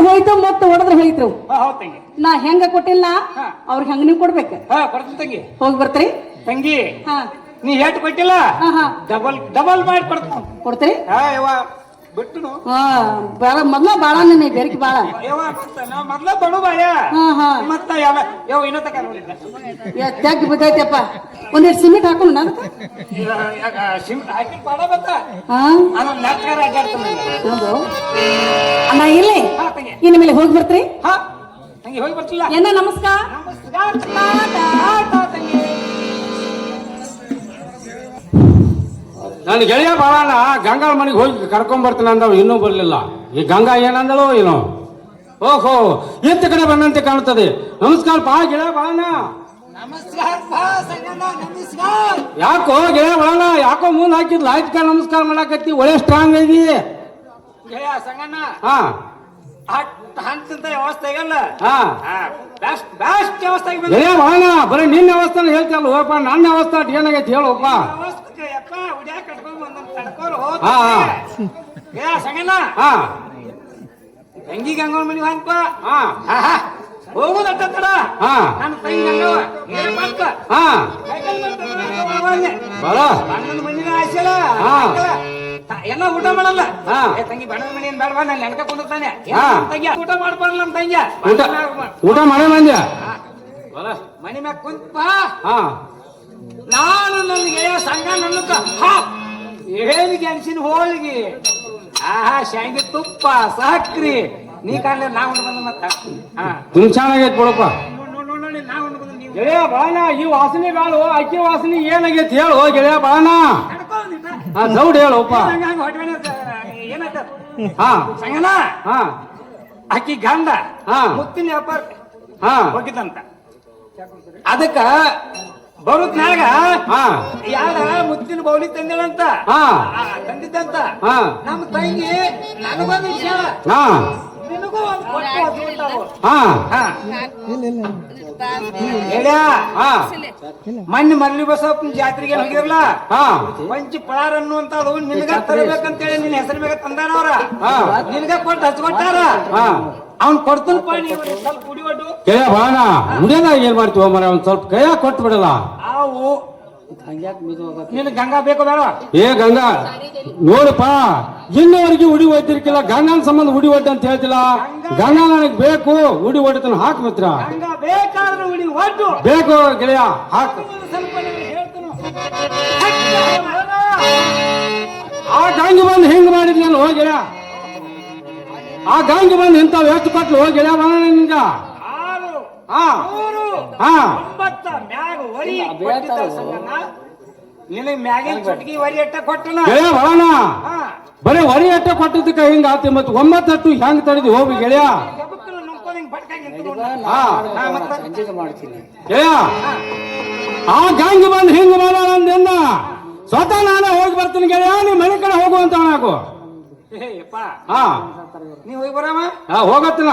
ಹೋಯ್ತು ಮತ್ತೆ ಹೊಡೆದ್ರೆ ಹೋಯ್ತು. ಹೌದ್ ತಂಗಿ. ನಾ ಹೆಂಗ ಕೊಟ್ಟಿಲ್ಲ ಅವ್ರಿಗೆ ಹಂಗ ನೀವು ಕೊಡ್ಬೇಕು. ಕೊಡ್ತೀನಿ ತಂಗಿ. ಹೋಗಿ ಬರ್ತೀರಿ ತಂಗಿ. ಹಾ ನೀ ಹೇಟ್ ಕೊಟ್ಟಿಲ್ಲ ಡಬಲ್ ಡಬಲ್ ಮಾಡಿ ಕೊಡ್ತೀನಿ. ಕೊಡ್ತೀರಿ? ಯವ್ವ ಬಿಟ್ಟು ಬಾಳ ಮೊದ್ಲ ಬಾಳ ನೀ ಬೆರಕಿ ಬಾಳ ನಾ ಮೊದ್ಲ ಬಡು ಬಾಯ ಮತ್ತ ಯಾವ ಇನ್ನೂ ತಕ ತೆಗ್ ಬಿದ್ದೈತಪ್ಪ. ಒಂದೆರಡು ಸಿಮೆಂಟ್ ಹಾಕೊಂಡು ನಾನು ಹಾಕಿ ಪಾಡ ಬತ್ತ ನಟ್ಕಾರ ಅಡ್ಡಾಡ್ತಾನೆ. ಹೌದು ಅಣ್ಣ ಇಲ್ಲಿ ಇನ್ನು ಮೇಲೆ ಹೋಗಿ ಬರ್ತೀರಿ? ತಂಗಿ ಹೋಗಿ ಬರ್ತಿಲ್ಲ ಏನ ನಮಸ್ಕಾರ. ನನ್ನ ಗೆಳೆಯ ಬಾಳಣ್ಣ ಗಂಗಾಳ ಮನೆಗೆ ಹೋಗಿ ಕರ್ಕೊಂಡ್ ಬರ್ತೀನಿ ಅಂದವ್ ಇನ್ನೂ ಬರ್ಲಿಲ್ಲ. ಈ ಗಂಗಾ ಏನಂದಳು ಏನೋ. ಓಹೋ ಎತ್ತ ಕಡೆ ಬಂದಂತೆ ಕಾಣುತ್ತದೆ. ನಮಸ್ಕಾರ ಪಾ ಗೆಳೆಯ ಬಾಳಣ್ಣ. ಯಾಕೋ ಗೆಳೆಯ ಬಾಳಣ್ಣ ಯಾಕೋ ಮುಂದ್ ಹಾಕಿದ್ಲ ಆಯ್ತು ನಮಸ್ಕಾರ ಮಾಡಾಕತ್ತಿ. ಒಳ್ಳೆ ಸ್ಟ್ರಾಂಗ್ ಐತಿ ಗೆಳೆಯ ಸಂಗಣ್ಣ. ಹಂತಂತ ವ್ಯವಸ್ಥೆ ಆಗಲ್ಲ. ಬೆಸ್ಟ್ ವ್ಯವಸ್ಥೆ ಗೆಳೆಯ ಬಾಳಣ್ಣ ಬರೀ ನಿನ್ನ ವ್ಯವಸ್ಥೆ ಹೇಳ್ತಿಯಲ್ಲ ಹೋಗಪ್ಪ. ನನ್ನ ವ್ಯವಸ್ಥೆ ಏನಾಗೈತಿ ಹೇಳಪ್ಪ. ತಂಗಿ ಗಂಗವ್ರ ಮನಿ ಹಾಕಪ್ಪ. ಹೋಗುದಟ್ಟ ನನ್ನ ತಂಗಿ ಗಂಗವ ಮನಿನ ಆಸೆಲ್ಲ ಎಲ್ಲ ಊಟ ಮಾಡಲ್ಲ. ತಂಗಿ ಬಣ್ಣದ ಮನಿ ಏನ್ ಬೇಡವಾ ನಾನು ನೆನಕ ಕುಂದಿರ್ತಾನೆ. ತಂಗಿ ಊಟ ಮಾಡ್ಬಾರಲ್ಲ ನಮ್ಮ ತಂಗಿ ಊಟ ಮಾಡೇ ಮಂದ್ಯ ಮನಿ ಮ್ಯಾಗ ಕುಂತಪ್ಪ. ನಾನು ನನಗೆ ಸಂಘ ನನ್ನಕ್ಕ ಹೇಳಿಗೆ ಅನ್ಸಿನ ಹೋಳಿಗೆ ಶಾಂಗಿ ತುಪ್ಪ ಸಕ್ರಿ ನೀ ಕಾಣ್ಲಿ ನಾ ಉಂಡು ಬಂದ ಮತ್ತ ತುಂಬ ಚೆನ್ನಾಗೈತಿ ಬಿಡಪ್ಪ. ನೋಡಿ ನಾ ಉಂಡು ಬಂದ ನೀವು ಗೆಳೆಯ ಬಾಣ ಈ ವಾಸನೆ ಬಾಳು ಅಕ್ಕಿ ವಾಸನೆ ಏನಾಗೈತಿ ಹೇಳು ಗೆಳೆಯ ಬಾಣ. ದೌಡ್ ಹೇಳಪ್ಪ. ಏನಾಯ್ತ ಸಂಗನ ಅಕ್ಕಿ ಗಂಡ ಮುತ್ತಿನ ವ್ಯಾಪಾರ ಹೋಗಿದ್ದಂತ. ಅದಕ್ಕ ಬರುತ್ನಾಗ ಯಾರ ಮುತ್ತಿನ ಬೌಲಿ ತಂದಿಳಂತ ತಂದಿದ್ದಂತ ನಮ್ಮ ತಂಗಿ ನನಗೊಂದು ವಿಷಯ ನಿನಗೂ ಮೊನ್ನೆ ಮರ್ಲಿ ಬಸಪ್ಪನ ಜಾತ್ರೆಗೆ ಹೋಗಿರ್ಲ ಮಂಚಿ ಪಳಾರ ಅನ್ನುವಂತ ನಿನಗ ತರಬೇಕಂತೇಳಿ ನಿನ್ನ ಹೆಸರು ಬೇಗ ತಂದಾರ ಅವ್ರ. ನಿನಗ ಕೊಟ್ಟು ಹಚ್ಕೊಟ್ಟಾರ. ಅವ್ನ್ ಕೊಡ್ತಾನ ಸ್ವಲ್ಪ ಉಡಿ ಒಟ್ಟು ಕೈಯ ಬಾಣ ಉಡಿಯದಾಗ ಏನ್ ಮಾಡ್ತೀವ ಮರ ಒಂದ್ ಸ್ವಲ್ಪ ಕೈಯ ಕೊಟ್ಟು ಬಿಡಲ್ಲ. ಅವು ನಿನ್ ಗಂಗಾ ಬೇಕು ಬೇಡ? ಏ ಗಂಗಾ ನೋಡಪ್ಪ ಇನ್ನವರೆಗೆ ಉಡಿ ಒದ್ದಿರ್ಕಿಲ್ಲ. ಗಂಗಾನ ಸಂಬಂಧ ಉಡಿ ಒಡ್ಡ ಅಂತ ಹೇಳ್ತಿಲ್ಲ. ಗಂಗಾ ನನಗ್ ಬೇಕು ಉಡಿ ಒಡ್ಡತನ ಹಾಕ್ ಮಿತ್ರ. ಗಂಗಾ ಬೇಕಾದ್ರೆ ಉಡಿ ಒಡ್ಡು ಬೇಕು ಗೆಳೆಯ ಹಾಕ್. ಆ ಗಂಗೆ ಬಂದು ಹಿಂಗ್ ಮಾಡಿದ್ ನಾನು ಹೋಗಿರ. ಆ ಗಂಗೆ ಬಂದು ಇಂಥವ್ ಎಷ್ಟು ಕೊಟ್ಲು ಹೋಗಿರ ಬಣ ನಿಂಗ. ಮ್ಯಾಗಿನ ಚುಟ್ಕಿ ವರಿ ಎಟ್ಟ ಕೊಟ್ಟನ ಗೆಳೆಯ ಬಣ ಬರೀ ವರಿ ಎಟ್ಟ ಕೊಟ್ಟದಕ್ಕ ಹಿಂಗ ಆತಿ. ಮತ್ 9 ಹೆಂಗ್ ತಡೆದಿ ಹೋಗಿ ಗೆಳೆಯ. ಗೆಳೆಯ ಆ ಗಂಗೆ ಬಂದು ಹಿಂಗ್ ಮಾಡೋಣ ಅಂದ ಸ್ವತಃ ನಾನೇ ಹೋಗಿ ಬರ್ತೀನಿ ಗೆಳೆಯ. ನೀ ಮನೆ ಕಡೆ ಹೋಗುವಂತ ನಾಕು ನೀ ಹೋಗಿ ಬರಮ್ಮ ಹೋಗತ್ತಿನ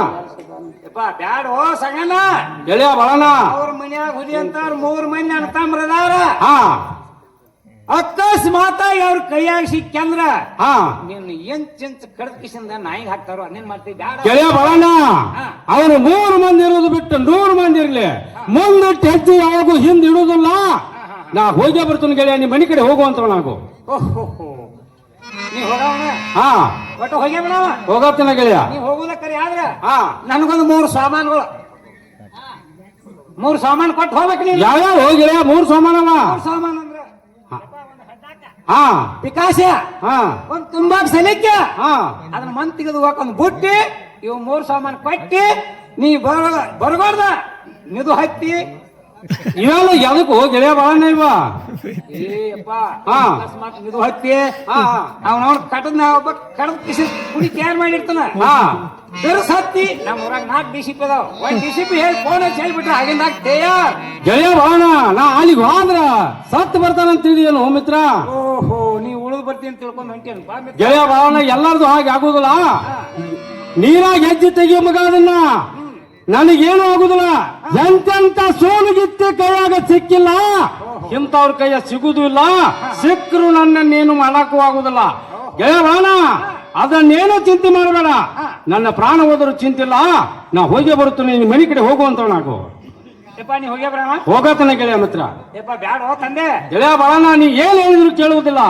ಬ್ಯಾಡ ಓ ಸಂಗನ ಗೆಳೆಯ ಬಳಣ. ಅವ್ರ ಮನ್ಯಾಗ ಹುಲಿ ಅಂತ 3 ಮಂದಿ ಅಣ್ತಂಬ್ರದಾರ. ಅಕಸ್ಮಾತಾಗಿ ಅವ್ರ ಕೈಯಾಗ ಸಿಕ್ಕಂದ್ರ ನೀನ್ ಎಂಚ್ ಕಡಕಿಸಿಂದ ನಾಯಿಗೆ ಹಾಕ್ತಾರೋ ನೀನ್ ಮಾಡ್ತೀವಿ ಬ್ಯಾಡ ಗೆಳೆಯ ಬಳಣ. ಅವ್ರು 3 ಮಂದಿ ಇರೋದು ಬಿಟ್ಟು 100 ಮಂದಿ ಇರ್ಲಿ ಮುಂದಿಟ್ಟು ಹೆಜ್ಜೆ ಯಾವಾಗೂ ಹಿಂದ್ ಇಡುದಿಲ್ಲ. ನಾ ಹೋಗೇ ಬರ್ತೀನಿ ಗೆಳೆಯ. ನೀ ಮನೆ ಕಡೆ ಹೋಗುವಂತ ನಾವು ನೀ ಹೋಗವನ ಒಟ್ಟು ಹೋಗೇ ಬಿಡವ ಹೋಗತ್ತಿನ ಗೆಳೆಯ. ನೀ ಹೋಗುದ ಕರಿ ಆದ್ರ ನನಗೊಂದು 3 ಸಾಮಾನುಗಳು 3 ಸಾಮಾನು ಕೊಟ್ಟು ಹೋಗ್ಬೇಕು. ನೀ ಯಾವ್ಯಾವ ಹೋಗಿಳೆಯ 3 ಸಾಮಾನವ? 3 ಸಾಮಾನು ಅಂದ್ರ ಪಿಕಾಸ ಒಂದ್ ತುಂಬಾಕ್ ಸಲಿಕ್ಕೆ ಅದನ್ನ ಮಂತ್ ತೆಗೆದು ಹೋಗೊಂದು ಬುಟ್ಟಿ ಇವ್ 3 ಸಾಮಾನು ಕೊಟ್ಟಿ ನೀ ಬರಬಾರ್ದ ನಿದು ಹತ್ತಿ ಇವೆಲ್ಲ ಎದಕ್ಕೂ ಗೆಳೆಯ ಬಾಳಣ್ಣ ಇವ. ಅಕಸ್ಮಾತ್ ನಿದು ಹತ್ತಿ ಅವನ ಕಟದ್ ಒಬ್ಬ ಕಡದ್ ಕಿಸಿ ಕುಡಿ ತಯಾರು ಮಾಡಿರ್ತಾನ. ಬೆರಸ್ ಹತ್ತಿ ನಮ್ಮ ಊರಾಗ 4 ಡಿಸಿಪಿ ಅದಾವ. 1 ಡಿಸಿಪಿ ಹೇಳಿ ಫೋನ್ ಹೇಳ್ಬಿಟ್ರೆ ಆಗಿಂದ ಗೆಳೆಯ ಬಾಳಣ್ಣ ನಾ ಅಲ್ಲಿಗೆ ಹೋದ್ರ ಸತ್ ಬರ್ತಾನಂತ ತಿಳಿದೇನು ಮಿತ್ರ. ಓಹೋ ನೀ ಉಳಿದು ಬರ್ತೀನಿ ಅಂತ ತಿಳ್ಕೊಂಡ್ ಹೊಂಟೇನು ಗೆಳೆಯ ಬಾಳಣ್ಣ. ಎಲ್ಲಾರ್ದು ಹಾಗೆ ಆಗುದಿಲ್ಲ. ನೀರಾಗ ಹೆಜ್ಜೆ ತೆಗಿಯೋ ಮಗ ಅದನ್ನ ನನಗೇನು ಆಗುದಿಲ್ಲ. ಎಂತೆಂತ ಸೋಲುಗಿತ್ತೆ ಕೈಯಾಗ ಸಿಕ್ಕಿಲ್ಲ. ಇಂಥವ್ರ ಕೈಯ ಸಿಗುದಿಲ್ಲ. ಸಿಕ್ಕರು ನನ್ನೇನು ಮಾಡಕ್ಕೂ ಆಗುದಿಲ್ಲ. ಗೆಳೆಯ ಬಾಣ ಅದನ್ನೇನೋ ಚಿಂತೆ ಮಾಡಬೇಡ. ನನ್ನ ಪ್ರಾಣ ಹೋದರೂ ಚಿಂತಿಲ್ಲ. ನಾ ಹೋಗಿ ಬರುತ್ತೇನೆ, ನಿನ್ನ ಮನೆ ಕಡೆ ಹೋಗುವಂತ ನಾವು ಯಪ್ಪ ನೀ ಹೋಗ್ಯ ಬರವ ಹೋಗತನ ಗೆಳೆಯ ಮಿತ್ರ. ಯಪ್ಪ ಬ್ಯಾಡ ಹೋ ತಂದೆ ಗೆಳೆಯ ಬಾಣ ನೀ ಏನ್ ಹೇಳಿದ್ರು ಕೇಳುವುದಿಲ್ಲ.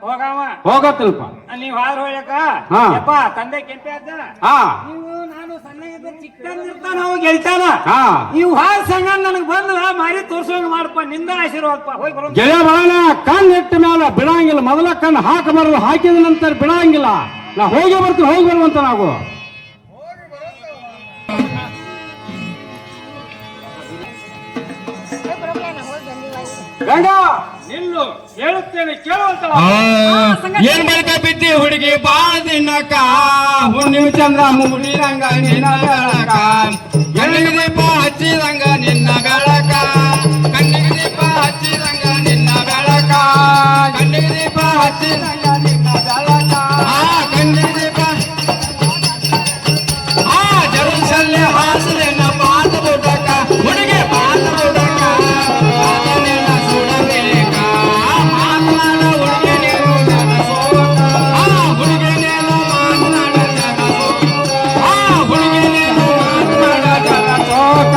ಹೋಗವ ಹೋಗತ್ತನಪ್ಪ. ನೀವ್ ಹಾದ್ರ ಹೋಗ್ಯಾಕ ಹಾ. ಯಪ್ಪ ತಂದೆ ಕೆಂಪೆ ಅದ ಹಾ ನೀವು ನಾನು ಸಣ್ಣ ಇದ್ದ ಚಿಕ್ಕಂದಿರ್ತಾನ ಅವ ಗೆಲ್ತಾನ ಹಾ ನೀವು ಹಾರ ಸಂಗ ನನಗ್ ಬಂದ ಮಾರಿ ತೋರ್ಸೋಂಗ ಮಾಡಪ್ಪ ನಿಂದ ಆಶೀರ್ವಾದಪ್ಪ ಹೋಗಿ ಬರೋ ಗೆಳೆಯ ಬಾಣ ಕಣ್ಣು ಇಟ್ಟ ಮೇಲೆ ಬಿಡಂಗಿಲ್ಲ. ಮೊದಲ ಕಣ್ಣು ಹಾಕಬಾರದು, ಹಾಕಿದ ನಂತರ ಬಿಡಂಗಿಲ್ಲ. ನಾ ಹೋಗಿ ಬರ್ತೀನಿ, ಹೋಗಿ ಬರುವಂತ ನಾವು. ಗಂಗ ನಿಲ್ಲು, ಹೇಳುತ್ತೇನೆ ಕೇಳುವಂತ. ಏನ್ ಬಳಿಕ ಬಿದ್ದಿ ಹುಡುಗಿ ಬಾಳ ದಿನಕ ಹುಣ್ಣಿಮೆ ಚಂದ್ರ ಮೂಡಿರಂಗ ನಿನ್ನ ಬೆಳಕ, ಕಣ್ಣಿಗೆ ದೀಪ ಹಚ್ಚಿದಂಗ ನಿನ್ನ ಬೆಳಕ, ಕಣ್ಣಿಗೆ ದೀಪ ಹಚ್ಚಿದಂಗ ನಿನ್ನ ಬೆಳಕ, ಕಣ್ಣಿಗೆ ದೀಪ ಹಚ್ಚಿದಂಗ ನಿನ್ನ ಬೆಳಕ, ಕಣ್ಣಿಗೆ ದೀಪ ಜರುಸಲ್ಲಿ ಹಾಸಲಿನ ಪಾದ ಬುಡಕ ಹುಡುಗಿ ಪಾದ ಬುಡಕ ನಿನ್ನ ಸುಡಬೇಕ ಮಾತನಾಡ ಹುಡುಗಿ ನೀನು ನನ್ನ ಸೋಕ ಹುಡುಗಿ ನೀನು ಮಾತನಾಡ ಜನ ಸೋಕ ಹುಡುಗಿ ನೀನು ಮಾತನಾಡ ಜನ ಚೋಕ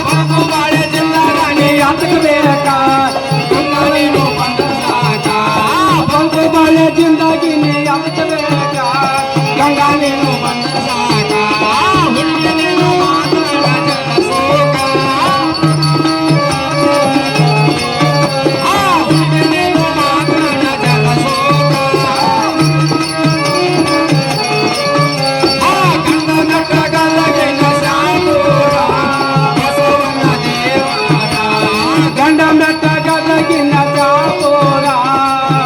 ಬದುಕು ಬಾಳೆ ಜಿಲ್ಲಾಗ ನೀ ಹತ್ತಬೇಕ, ಗಂಗ ನೀನು ಬಂದ ಸಾಕ ಬಂದು ಬಾಳೆ ಜಿಂದಾಗಿ ನೀ ಹತ್ತಬೇಕ, ಗಂಗಾ ನೀನು ಬಂದ ಸಾಕ ಹುಡುಗಿ ನೀನು ಮಾತನಾಡ ಜನ ಸೋಕ ಹುಡುಗಿ ನೀನು ಮಾತನಾಡ ಜನ ಸೋಕ ಗಂಡ ನಟ ಗಲ್ಲಗಿನ ಸಾಕೂರ ಬಸವನ ದೇವರ ಗಂಡ ಮೆಟ್ಟ ಗದಗಿನ ಚಾತೋರ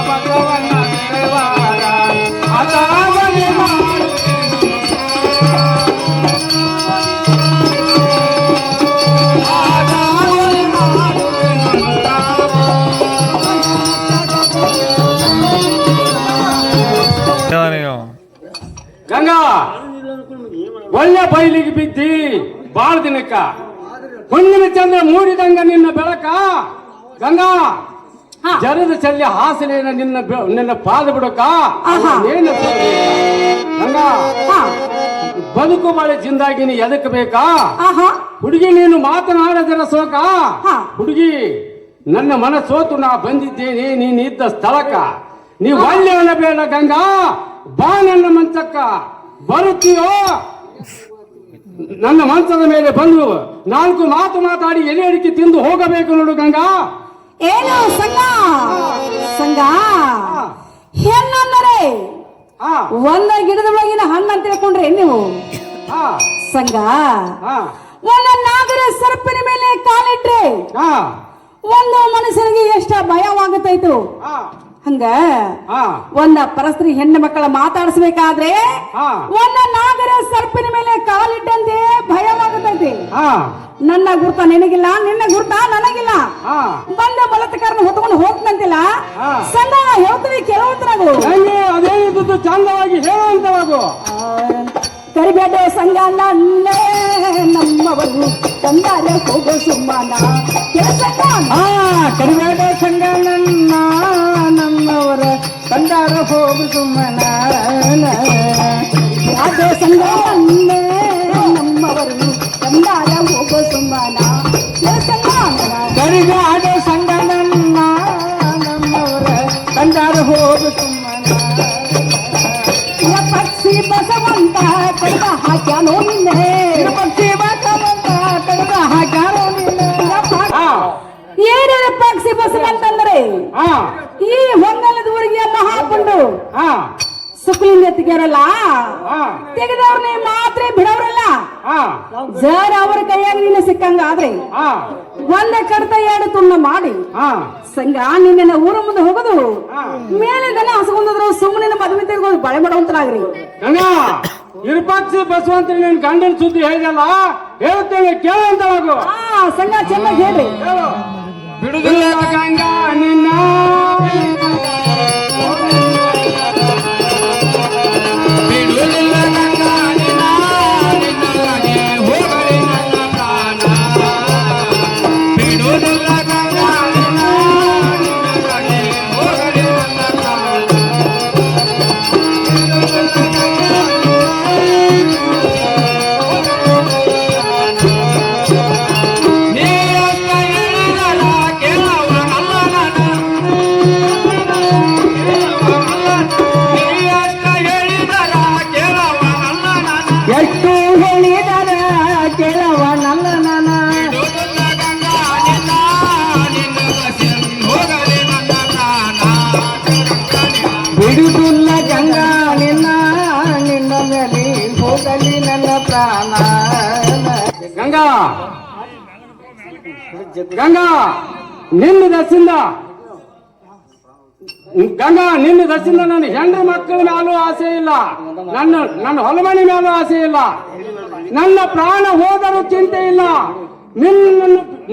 ಬಸವನ ದೇವಾರ ಅದಾವನೆ ಮಾಡು. ಗಂಗಾ ಒಳ್ಳೆ ಬಯಲಿಗೆ ಬಿದ್ದಿ ಬಾಳ ದಿನಕ್ಕ, ಹುಣ್ಣಿಮೆ ಚಂದ್ರ ಮೂಡಿದಂಗ ನಿನ್ನ ಬೆಳಕ. ಗಂಗಾ ಹಾ. ಜರದ ಚಲ್ಯ ಹಾಸಲೇನ ನಿನ್ನ ಪಾದ ಬಿಡಕ. ಆಹಾ. ಏನು ಗಂಗಾ ಹಾ ಬದುಕು ಬಾಳೆ ಜಿಂದಾಗಿ ನೀ ಎದಕ್ ಬೇಕಾ? ಆಹಾ ಹುಡುಗಿ ನೀನು ಮಾತನಾಡದರ ಸೋಕ. ಹಾ. ಹುಡುಗಿ ನನ್ನ ಮನ ಸೋತು ನಾ ಬಂದಿದ್ದೇನೆ ನೀನಿದ್ದ ಸ್ಥಳಕ್ಕ. ನೀ ಒಳ್ಳೆ ಅನ್ನಬೇಡ ಗಂಗಾ, ಬಾ ನನ್ನ ಮಂಚಕ್ಕ. ಬರುತ್ತೀಯೋ ನನ್ನ ಮಂಚದ ಮೇಲೆ ಬಂದು ನಾಲ್ಕು ಮಾತು ಮಾತಾಡಿ ಎಲೆ ಅಡಿಕೆ ತಿಂದು ಹೋಗಬೇಕು ನೋಡು ಗಂಗಾ. ಏನು ಸಂಗ ಸಂಗ ಹೆಣ್ಣಂದರೆ ಹಾ ಒಂದ ಗಿಡದೊಳಗಿನ ಹಣ್ಣು ಅಂತ ತಿಳ್ಕೊಂಡ್ರೆ ನೀವು ಹಾ ಸಂಗ ಹಾ ಒಂದ ನಾಗರ ಸರ್ಪಿನ ಮೇಲೆ ಕಾಲಿಟ್ರೆ ಹಾ ಒಂದು ಮನುಷ್ಯನಿಗೆ ಎಷ್ಟ ಭಯವಾಗುತ್ತಾಯ್ತು. ಹಾ ಹಂಗ ಹಾ ಒಂದ ಪರಸ್ತ್ರೀ ಹೆಣ್ಣು ಮಕ್ಕಳ ಮಾತಾಡಿಸ್ಬೇಕಾದ್ರೆ ಹಾ. ಒಂದ ನಾಗರ ಸರ್ಪಿನ ಮೇಲೆ ಕಾಲಿಟ್ಟಂತೆ ಭಯವಾಗುತ್ತೈತಿ. ಹಾ ನನ್ನ ಗುರ್ತ ನಿನಗಿಲ್ಲ, ನಿನ್ನ ಗುರ್ತ ನನಗಿಲ್ಲ. ಹಾ ಬಂದ ಬಲತ್ಕಾರನ ಹೊತ್ಕೊಂಡು ಹೋಗ್ತಂತಿಲ್ಲ. ಹಾ. ಸಂಗ ಹೇಳ್ತೀವಿ ಕೇಳುವಂತರಾಗು. ನಂಗೆ ಅದೇನಿದ್ದು ಚಂದವಾಗಿ ಹೇಳುವಂತವಾಗು. ಕರಿಬೇಡ ಸಂಗ ನನ್ನೇ ನಮ್ಮವರು ತಂದಾರೆ ಹೋಗೋ ಸುಮ್ಮನ ಕಡಿಬೇಡ ಸಂಗ ನನ್ನ ನಮ್ಮವರ ತಂದಾರ ಹೋಗು ಸುಮ್ಮನ. ಅದೇ ಸಂಗ ನನ್ನೇ ನಮ್ಮವರು ತಂದಾರ ಹೋಗೋ ಸುಮ್ಮನ ಕಡಿಬೇಡ ಸಂಗ ನನ್ನ ನಮ್ಮವರ ತಂದಾರ ಹೋಗು ಸುಮ್ಮನ. ಪಕ್ಷಿ ಬಸವಂತ ಕಡಿದ ಹಾಕ್ಯಾನೋ ನಿನ್ನೆ, ಪಕ್ಷಿ ಬಸವಂತ ಕಡಿದ ಹಾಕ್ಯಾನೋ ನಿನ್ನೆ. ಏನೇನ ಪಕ್ಷಿ ಬಸವಂತಂದ್ರೆ ಹಾ ಈ ಹೊಂಗಲದ ಊರಿಗೆ ಎಲ್ಲ ಹಾಕೊಂಡು ಹಾ ಸುಕ್ಲಿಂದ ತೆಗಿಯಾರಲ್ಲ, ಹಾ ತೆಗೆದವ್ರನ್ನೇ ಮಾತ್ರ ಬಿಡವ್ರಲ್ಲ. ಹಾ ಜರ ಅವ್ರ ಕೈಯಾಗ ನೀನು ಸಿಕ್ಕಂಗ ಆದ್ರೆ ಹಾ ಒಂದ ಕಡ್ತ ಎರಡು ತುಂಡ ಮಾಡಿ ಹಾ ಸಂಗ ನಿನ್ನೆ ಊರ ಮುಂದೆ ಹೋಗೋದು ಹಾ. ಮೇಲೆ ದನ ಹಸ್ಕೊಂಡ್ರು ಸುಮ್ಮನೆ ಮದುವೆ ತೆಗೆದು ಬಳೆ ಮಾಡುವಂತರಾಗ್ರಿ. ಗಂಗಾ ವಿರೂಪಾಕ್ಷಿ ಬಸವಂತ ನಿನ್ ಗಂಡನ ಸುದ್ದಿ ಹೇಳಿದಲ್ಲ, ಹೇಳುತ್ತೇನೆ ಕೇಳುವಂತವಾಗು. ಸಂಗ ಚೆನ್ನಾಗಿ ಹೇಳ್ರಿ. ಹೇಳು. ಬಿಡುದಿಲ್ಲ ಗಂಗಾ ನಿನ್ನ ಬಿಡುವುದಿಲ್ಲ ಗಂಗಾ ನಿನ್ನ ನಿನ್ನೊಳಗೆ ಹೋಗಲಿ ನನ್ನ ಪ್ರಾಣ ಬಿಡುವುದಿಲ್ಲ ಗಂಗಾ ನಿನ್ನ ಬಿಡುವುದಿಲ್ಲ ಗಂಗಾ ನಿನ್ನ ನಿನ್ನ ಮೇಲೆ ಹೋಗಲಿ ನನ್ನ ಪ್ರಾಣ. ಗಂಗಾ ಗಂಗಾ ನಿನ್ನ ದಸಿಂದ ಗಂಗಾ ನಿನ್ನ ದಸಿಂದ ನನ್ನ ಹೆಂಡ್ರ ಮಕ್ಕಳ ಮ್ಯಾಲೂ ಆಸೆ ಇಲ್ಲ, ನನ್ನ ಹೊಲಮನೆ ಮ್ಯಾಲೂ ಆಸೆ ಇಲ್ಲ, ನನ್ನ ಪ್ರಾಣ ಹೋದರೂ ಚಿಂತೆ ಇಲ್ಲ. ನಿನ್ನ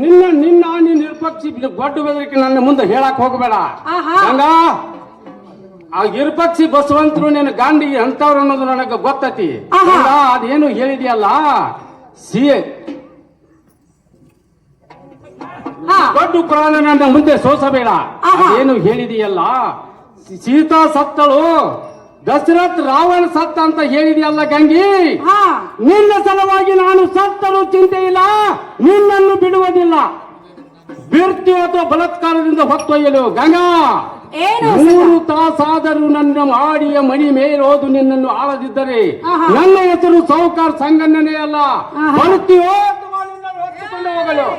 ನಿನ್ನ ನಿನ್ನ ನೀನು ನಿರ್ಪಕ್ಷಿ ಗೊಡ್ಡು ಬೆದರಿಕೆ ನನ್ನ ಮುಂದೆ ಹೇಳಕ್ ಹೋಗಬೇಡ ಗಂಗಾ. ಆ ನಿರ್ಪಕ್ಷಿ ಬಸವಂತರು ನಿನ್ನ ಗಾಂಡಿಗೆ ಅಂತವ್ರು ಅನ್ನೋದು ನನಗೆ ಗೊತ್ತತಿ. ಅದೇನು ಹೇಳಿದೆಯಲ್ಲ ದೊಡ್ಡ ಪ್ರಾಣ ನನ್ನ ಮುಂದೆ ಸೋಸಬೇಡ. ಅದೇನು ಹೇಳಿದೆಯಲ್ಲ ಸೀತಾ ಸತ್ತಳು, ದಶರಥ್ ರಾವಣ ಸತ್ತ ಅಂತ ಹೇಳಿದೆಯಲ್ಲ ಗಂಗಿ. ನಿನ್ನ ಸಲುವಾಗಿ ನಾನು ಸತ್ತರೂ ಚಿಂತೆ ಇಲ್ಲ, ನಿನ್ನನ್ನು ಬಿಡುವುದಿಲ್ಲ. ಬಿರ್ತಿ ಅಥವಾ ಬಲಾತ್ಕಾರದಿಂದ ಹೊತ್ತೊಯ್ಯಲು ಗಂಗಾ. 3 ತಾಸಾದರೂ ನನ್ನ ಮಾಡಿಯ ಮಣಿ ಮೇಲೋದು ನಿನ್ನನ್ನು ಆಳದಿದ್ದರೆ ನನ್ನ ಹೆಸರು ಸೌಕಾರ್ ಸಂಗಣ್ಣನೇ ಅಲ್ಲ. ಬರುತ್ತೀಯೋ ಅಥವಾ ನಿನ್ನನ್ನು ಹೊತ್ತುಕೊಂಡು ಹೋಗಲು?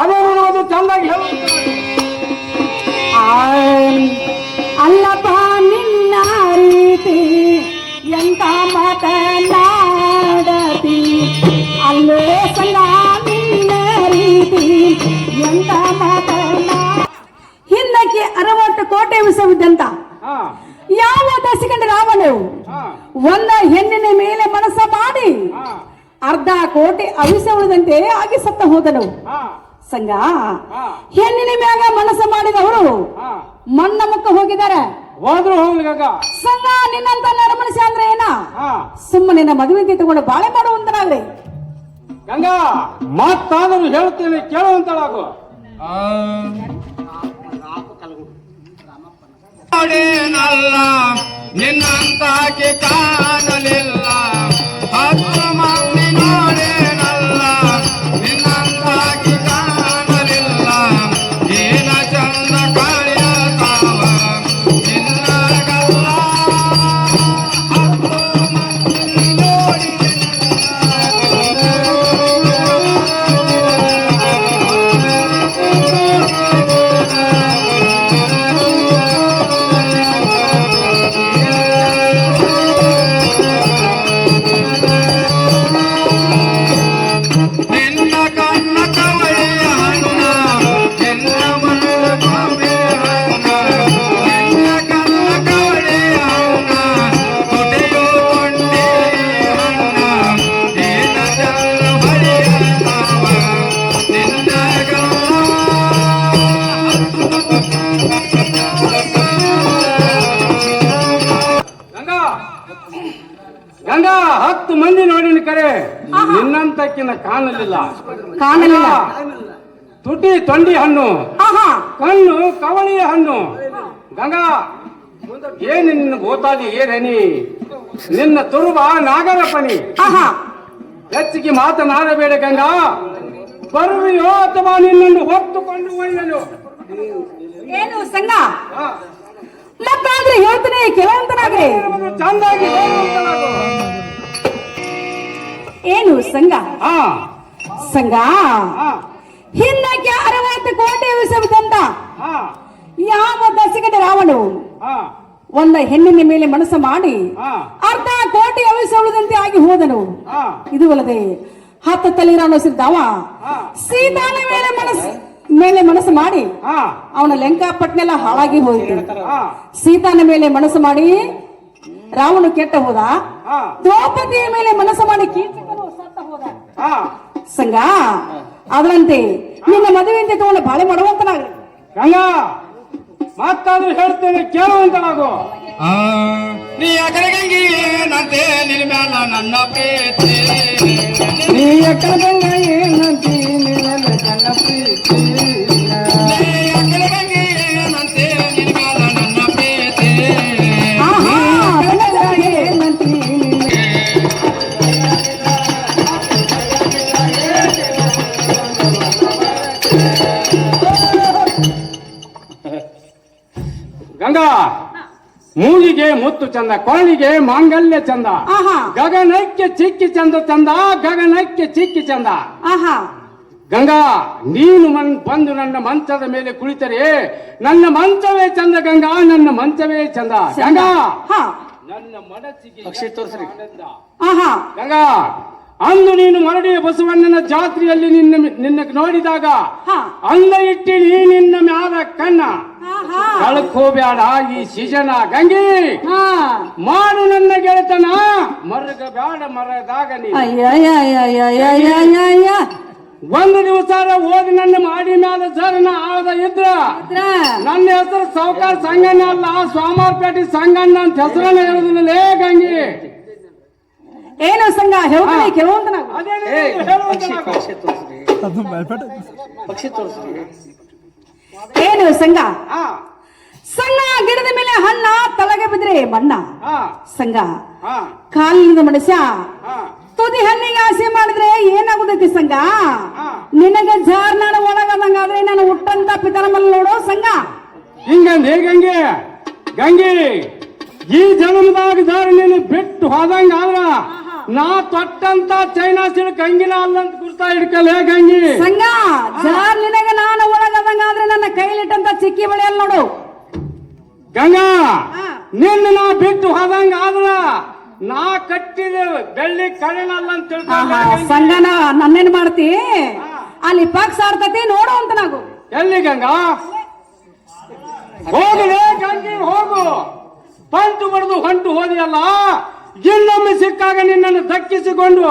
ಅದೇ ಅದು ಚಂದಾಗಿ ಅಲ್ಲಪ್ಪ ನಿನ್ನ ರೀತಿ ಎಂತ ಮಾತನಾಡತಿ, ಅಲ್ಲೇ ಸಂಗ ನಿನ್ನ ರೀತಿ ಎಂತ ಮಾತನಾ. ಹಿಂದಕ್ಕೆ 60 ಕೋಟೆ ವಿಸವಿದ್ದಂತ ಯಾವ ದಶಕಂಡ ರಾವಣವು ಒಂದ ಹೆಣ್ಣಿನ ಮೇಲೆ ಮನಸ್ಸ ಮಾಡಿ ಅರ್ಧ ಕೋಟಿ ಅವಿಸ ಉಳಿದಂತೆ ಆಗಿ ಸತ್ತ ಹೋದನು. ಸಂಗ ಹೆಣ್ಣಿನ ಮ್ಯಾಗ ಮನಸ್ಸು ಮಾಡಿದವರು ಮಣ್ಣ ಮುಕ್ಕ ಹೋಗಿದ್ದಾರೆ. ಹೋದ್ರು ಹೋಗ್ಲಿ ಗಂಗ. ಸಂಗ ನಿನ್ನಂತ ನರ ಮನುಷ್ಯ ಅಂದ್ರೆ ಏನ? ಸುಮ್ಮನೆ ಮದುವೆ ತಗೊಂಡು ಬಾಳೆ ಮಾಡುವಂತನಾಗ್ಲಿ ಗಂಗಾ. ಮಾತಾದರೂ ಹೇಳ್ತೇನೆ ಕೇಳುವಂತಳಾಗು. ನೋಡೇನಲ್ಲ ನಿನ್ನಂತಾಕೆ ಕಾಣಲಿಲ್ಲ, 10 ಮಂದಿ ನೋಡೇನಲ್ಲ ನಿನ್ನಂತಾಕೆ ಕಾಣಲಿಲ್ಲ. ಏನ ಚಂದ ಕಾಳಿಯತಾವ ನಿನ್ನಗಲ್ಲ, 10 ಮಂದಿ ನೋಡಿ ನಿನ್ನ ಕಣ್ಣ ಕವಳಿಯ ಹಣ್ಣ, ನಿನ್ನ ಮನದ ಕೊಂಬೆ ಹಣ್ಣ, ನಿನ್ನ ಕಣ್ಣ ಕವಳಿಯ ಹಣ್ಣ, ತುಟಿಯು ಕೊಂಡೆ ಹಣ್ಣ. ಏನ ಚಂದ ಹೊಳೆಯತಾವ ನಿನ್ನಗಲ್ಲ. ಗಂಗಾ ಗಂಗಾ 10 ಮಂದಿ ನೋಡಿನ ಕರೆ ನಿನ್ನಂತಕ್ಕಿನ ಕಾಣಲಿಲ್ಲ. ತುಟಿ ತೊಂಡಿ ಹಣ್ಣು, ಕಣ್ಣು ಕವಳಿಯ ಹಣ್ಣು. ಗಂಗಾ ಏನ್ ನಿನ್ನ ಬೋತಾಲಿ ಏನೇನಿ, ನಿನ್ನ ತುರುಬ ನಾಗರಪಣಿ. ಹೆಚ್ಚಿಗೆ ಮಾತನಾಡಬೇಡ ಗಂಗಾ. ಬರುವೆಯೋ ಅಥವಾ ನಿನ್ನನ್ನು ಹೊತ್ತುಕೊಂಡು ಒಯ್ಯಲು? ಏನು ಸಂಗ ಮತ್ತಾದ್ರೆ ಹೇಳ್ತಾನೆ ಕೆಲವಂತನಾಗ್ರಿ. ಚಂದಾಗಿ ಹೇಳುವಂತನಾಗು. ಏನು ಸಂಗ ಹಾ ಸಂಗ ಹಿಂದಕ್ಕೆ 60 ಕೋಟೆ ವಿಸವಿದಂತ ಹಾ ಯಾವ ದಶಕದ ರಾವಣವು ಹಾ ಒಂದ ಹೆಣ್ಣಿನ ಮೇಲೆ ಮನಸ್ಸು ಮಾಡಿ ಹಾ ಅರ್ಧ ಕೋಟಿ ಅವಿಸವುಳದಂತೆ ಆಗಿ ಹೋದನು. ಹಾ ಇದು ಅಲ್ಲದೆ 10 ತಲೆರಾನು ಸಿದ್ದಾವ ಸೀತಾನ ಮೇಲೆ ಮನಸ್ಸು ಮಾಡಿ ಅವನ ಲಂಕಾಪಟ್ಟಣೆಲ್ಲ ಹಾಳಾಗಿ ಹೋಯಿತು. ಸೀತಾನ ಮೇಲೆ ಮನಸ್ಸು ಮಾಡಿ ರಾವಣ ಕೆಟ್ಟ ಹೋದ. ದ್ರೌಪದಿಯ ಮೇಲೆ ಮನಸ್ಸು ಮಾಡಿ ಕೀಚಕನು ಸತ್ತ ಹೋದ. ಸಂಗ ಅದರಂತೆ ನಿನ್ನ ಮದುವೆಯಿಂದ ತಗೊಂಡು ಬಾಳೆ ಮಾಡುವಂತನಾಗ್ರಿ. ಗಂಗಾ ಮಾತಾದ್ರೂ ಹೇಳ್ತೇನೆ ಕೇಳುವಂತನಾಗು. ನೀ ಅಕಲಗಂಗಿ ಏನಂತೆ ನಿನ್ನ ಮ್ಯಾಲ ನನ್ನ ಪ್ರೀತಿ, ನೀ ಅಕ್ಕಲಗಂಗ ಏನಂತಿ ನಿನ್ನ ನನ್ನ ಪ್ರೀತಿ, ನೀ ಅಕಲಗಂಗಿ ಏನಂತೆ ನಿನ್ನ ಮ್ಯಾಲ ನನ್ನ ಪ್ರೀತಿ. ಏನಂತಿ ಗಂಗಾ ಮೂಗಿಗೆ ಮುತ್ತು ಚಂದ, ಕೊರಳಿಗೆ ಮಾಂಗಲ್ಯ ಚಂದ, ಗಗನಕ್ಕೆ ಚಿಕ್ಕಿ ಚಂದ ಚಂದ, ಗಗನಕ್ಕೆ ಚಿಕ್ಕಿ ಚಂದ. ಗಂಗಾ ನೀನು ಬಂದು ನನ್ನ ಮಂಚದ ಮೇಲೆ ಕುಳಿತರೆ ನನ್ನ ಮಂಚವೇ ಚಂದ ಗಂಗಾ, ನನ್ನ ಮಂಚವೇ ಚಂದ ಗಂಗಾ. ಹಾ ನನ್ನ ಮನಸ್ಸಿಗೆ ಪಕ್ಷಿ ತೋರಿಸ್ರಿ. ಆನಂದ. ಆಹಾ ಗಂಗಾ ಅಂದು ನೀನು ಮರಡಿಯ ಬಸವಣ್ಣನ ಜಾತ್ರೆಯಲ್ಲಿ ನಿನ್ನ ನೋಡಿದಾಗ ಹಾ ಅಂದ ಇಟ್ಟಿನಿ ನಿನ್ನ ಮ್ಯಾಲ ಕಣ್ಣ ಆಹಾ ಕಳ್ಕೋಬ್ಯಾಡ ಈ ಸೀಜನ ಗಂಗಿ, ಹಾ ಮಾಡು ನನ್ನ ಗೆಳೆತನ ಮರಗ ಬ್ಯಾಡ ಮರದಾಗ ನೀ. ಅಯ್ಯ ಒಂದು ದಿವಸ ಓದಿ ನನ್ನ ಮಾಡಿ ಮ್ಯಾಲ ಜರನ ಆಳದ ಇದ್ರ ನನ್ನ ಹೆಸರು ಸಾವುಕಾರ ಸಂಗಣ್ಣ ಅಲ್ಲ, ಸ್ವಾಮಾರ್ಪೇಟೆ ಸಂಗಣ್ಣ ಅಂತ ಹೆಸರನ್ನ ಹೇಳುದಿಲ್ಲ ಗಂಗಿ. ಏನು ಸಂಘ ಹೇಳ್ತಾನೆ ಕೆಲವೊಂದು ನಾವು ಪಕ್ಷಿ ತೋರಿಸ್ರಿ. ಏನು ಸಂಘ ಸಂಘ ಗಿಡದ ಮೇಲೆ ಹಣ್ಣ ತಲೆಗೆ ಬಿದ್ರೆ ಮಣ್ಣ ಸಂಘ ಕಾಲಿನ ಮನುಷ್ಯ ತುದಿ ಹಣ್ಣಿಗೆ ಆಸೆ ಮಾಡಿದ್ರೆ ಏನಾಗುದೈತಿ ಸಂಘ, ನಿನಗೆ ಜಾರ್ನಾಡ ಒಳಗದಂಗಾದ್ರೆ ನಾನು ಹುಟ್ಟಂತ ಪಿತರಮಲ್ ನೋಡೋ ಸಂಘ. ಹಿಂಗಂದ್ ಹೇಗಂಗೆ ಗಂಗಿ, ಈ ಜನ್ಮದಾಗ ಜಾರಿ ನೀನು ಬಿಟ್ಟು ಹೋದಂಗ ಆದ್ರ ನಾ ತೊಟ್ಟಂತ ಚೈನಾ ಸಿಲ್ಕ್ ಹಂಗಿನ ಅಲ್ಲಂತ ಗುರ್ತಾ ಹಿಡ್ಕಲ್ ಗಂಗಿ. ಸಂಘ ಜಾರ್ ನಿನಗೆ ನಾನು ಒಳಗದಂಗಾದ್ರೆ ನನ್ನ ಕೈಲಿಟ್ಟಂತ ಚಿಕ್ಕಿ ಬಳಿಯಲ್ಲ ನೋಡು ಗಂಗಾ. ನಿನ್ನ ನಾ ಬಿಟ್ಟು ಹೋದಂಗ ಆದ್ರ ನಾ ಕಟ್ಟಿದ ಬೆಳ್ಳಿ ಕಳೆನ ಅಲ್ಲ ಅಂತ ತಿಳ್ಕೊಂಡ ಸಂಘನ ನನ್ನೇನ್ ಮಾಡ್ತಿ, ಅಲ್ಲಿ ಪಕ್ಷ ಆಡ್ತತಿ ನೋಡು ಅಂತ ನಾವು. ಎಲ್ಲಿ ಗಂಗಾ ಹೋಗಲೇ ಗಂಗಿ ಹೋಗು, ಪಂಟು ಬಡ್ದು ಹೊಂಟು ಹೋದಿಯಲ್ಲ, ಇನ್ನೊಮ್ಮೆ ಸಿಕ್ಕಾಗ ನಿನ್ನನ್ನು ದಕ್ಕಿಸಿಕೊಂಡು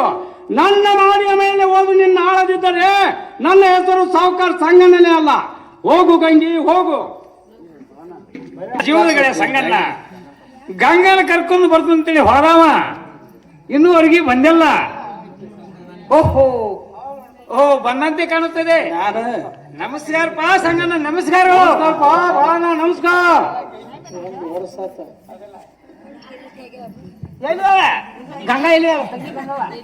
ನನ್ನ ಮಾಡಿಯ ಮೇಲೆ ಹೋದು ನಿನ್ನ ಆಳದಿದ್ದರೆ ನನ್ನ ಹೆಸರು ಸಾವುಕಾರ ಸಂಗಣ್ಣನೇ ಅಲ್ಲ. ಹೋಗು ಗಂಗಿ ಹೋಗು. ಜೀವದ ಕಡೆ ಸಂಗಣ್ಣ ಗಂಗನ ಕರ್ಕೊಂಡು ಬರ್ತಂತೇಳಿ ಹೊರದಾವ, ಇನ್ನೂವರೆಗೆ ಬಂದಿಲ್ಲ. ಓಹೋ ಓ ಬಂದಂತೆ ಕಾಣುತ್ತದೆ. ನಮಸ್ಕಾರ ಪಾ ಸಂಗಣ್ಣ, ನಮಸ್ಕಾರ. ನಮಸ್ಕಾರ. ಗಂಗಾ ಇಲ್ಲಿ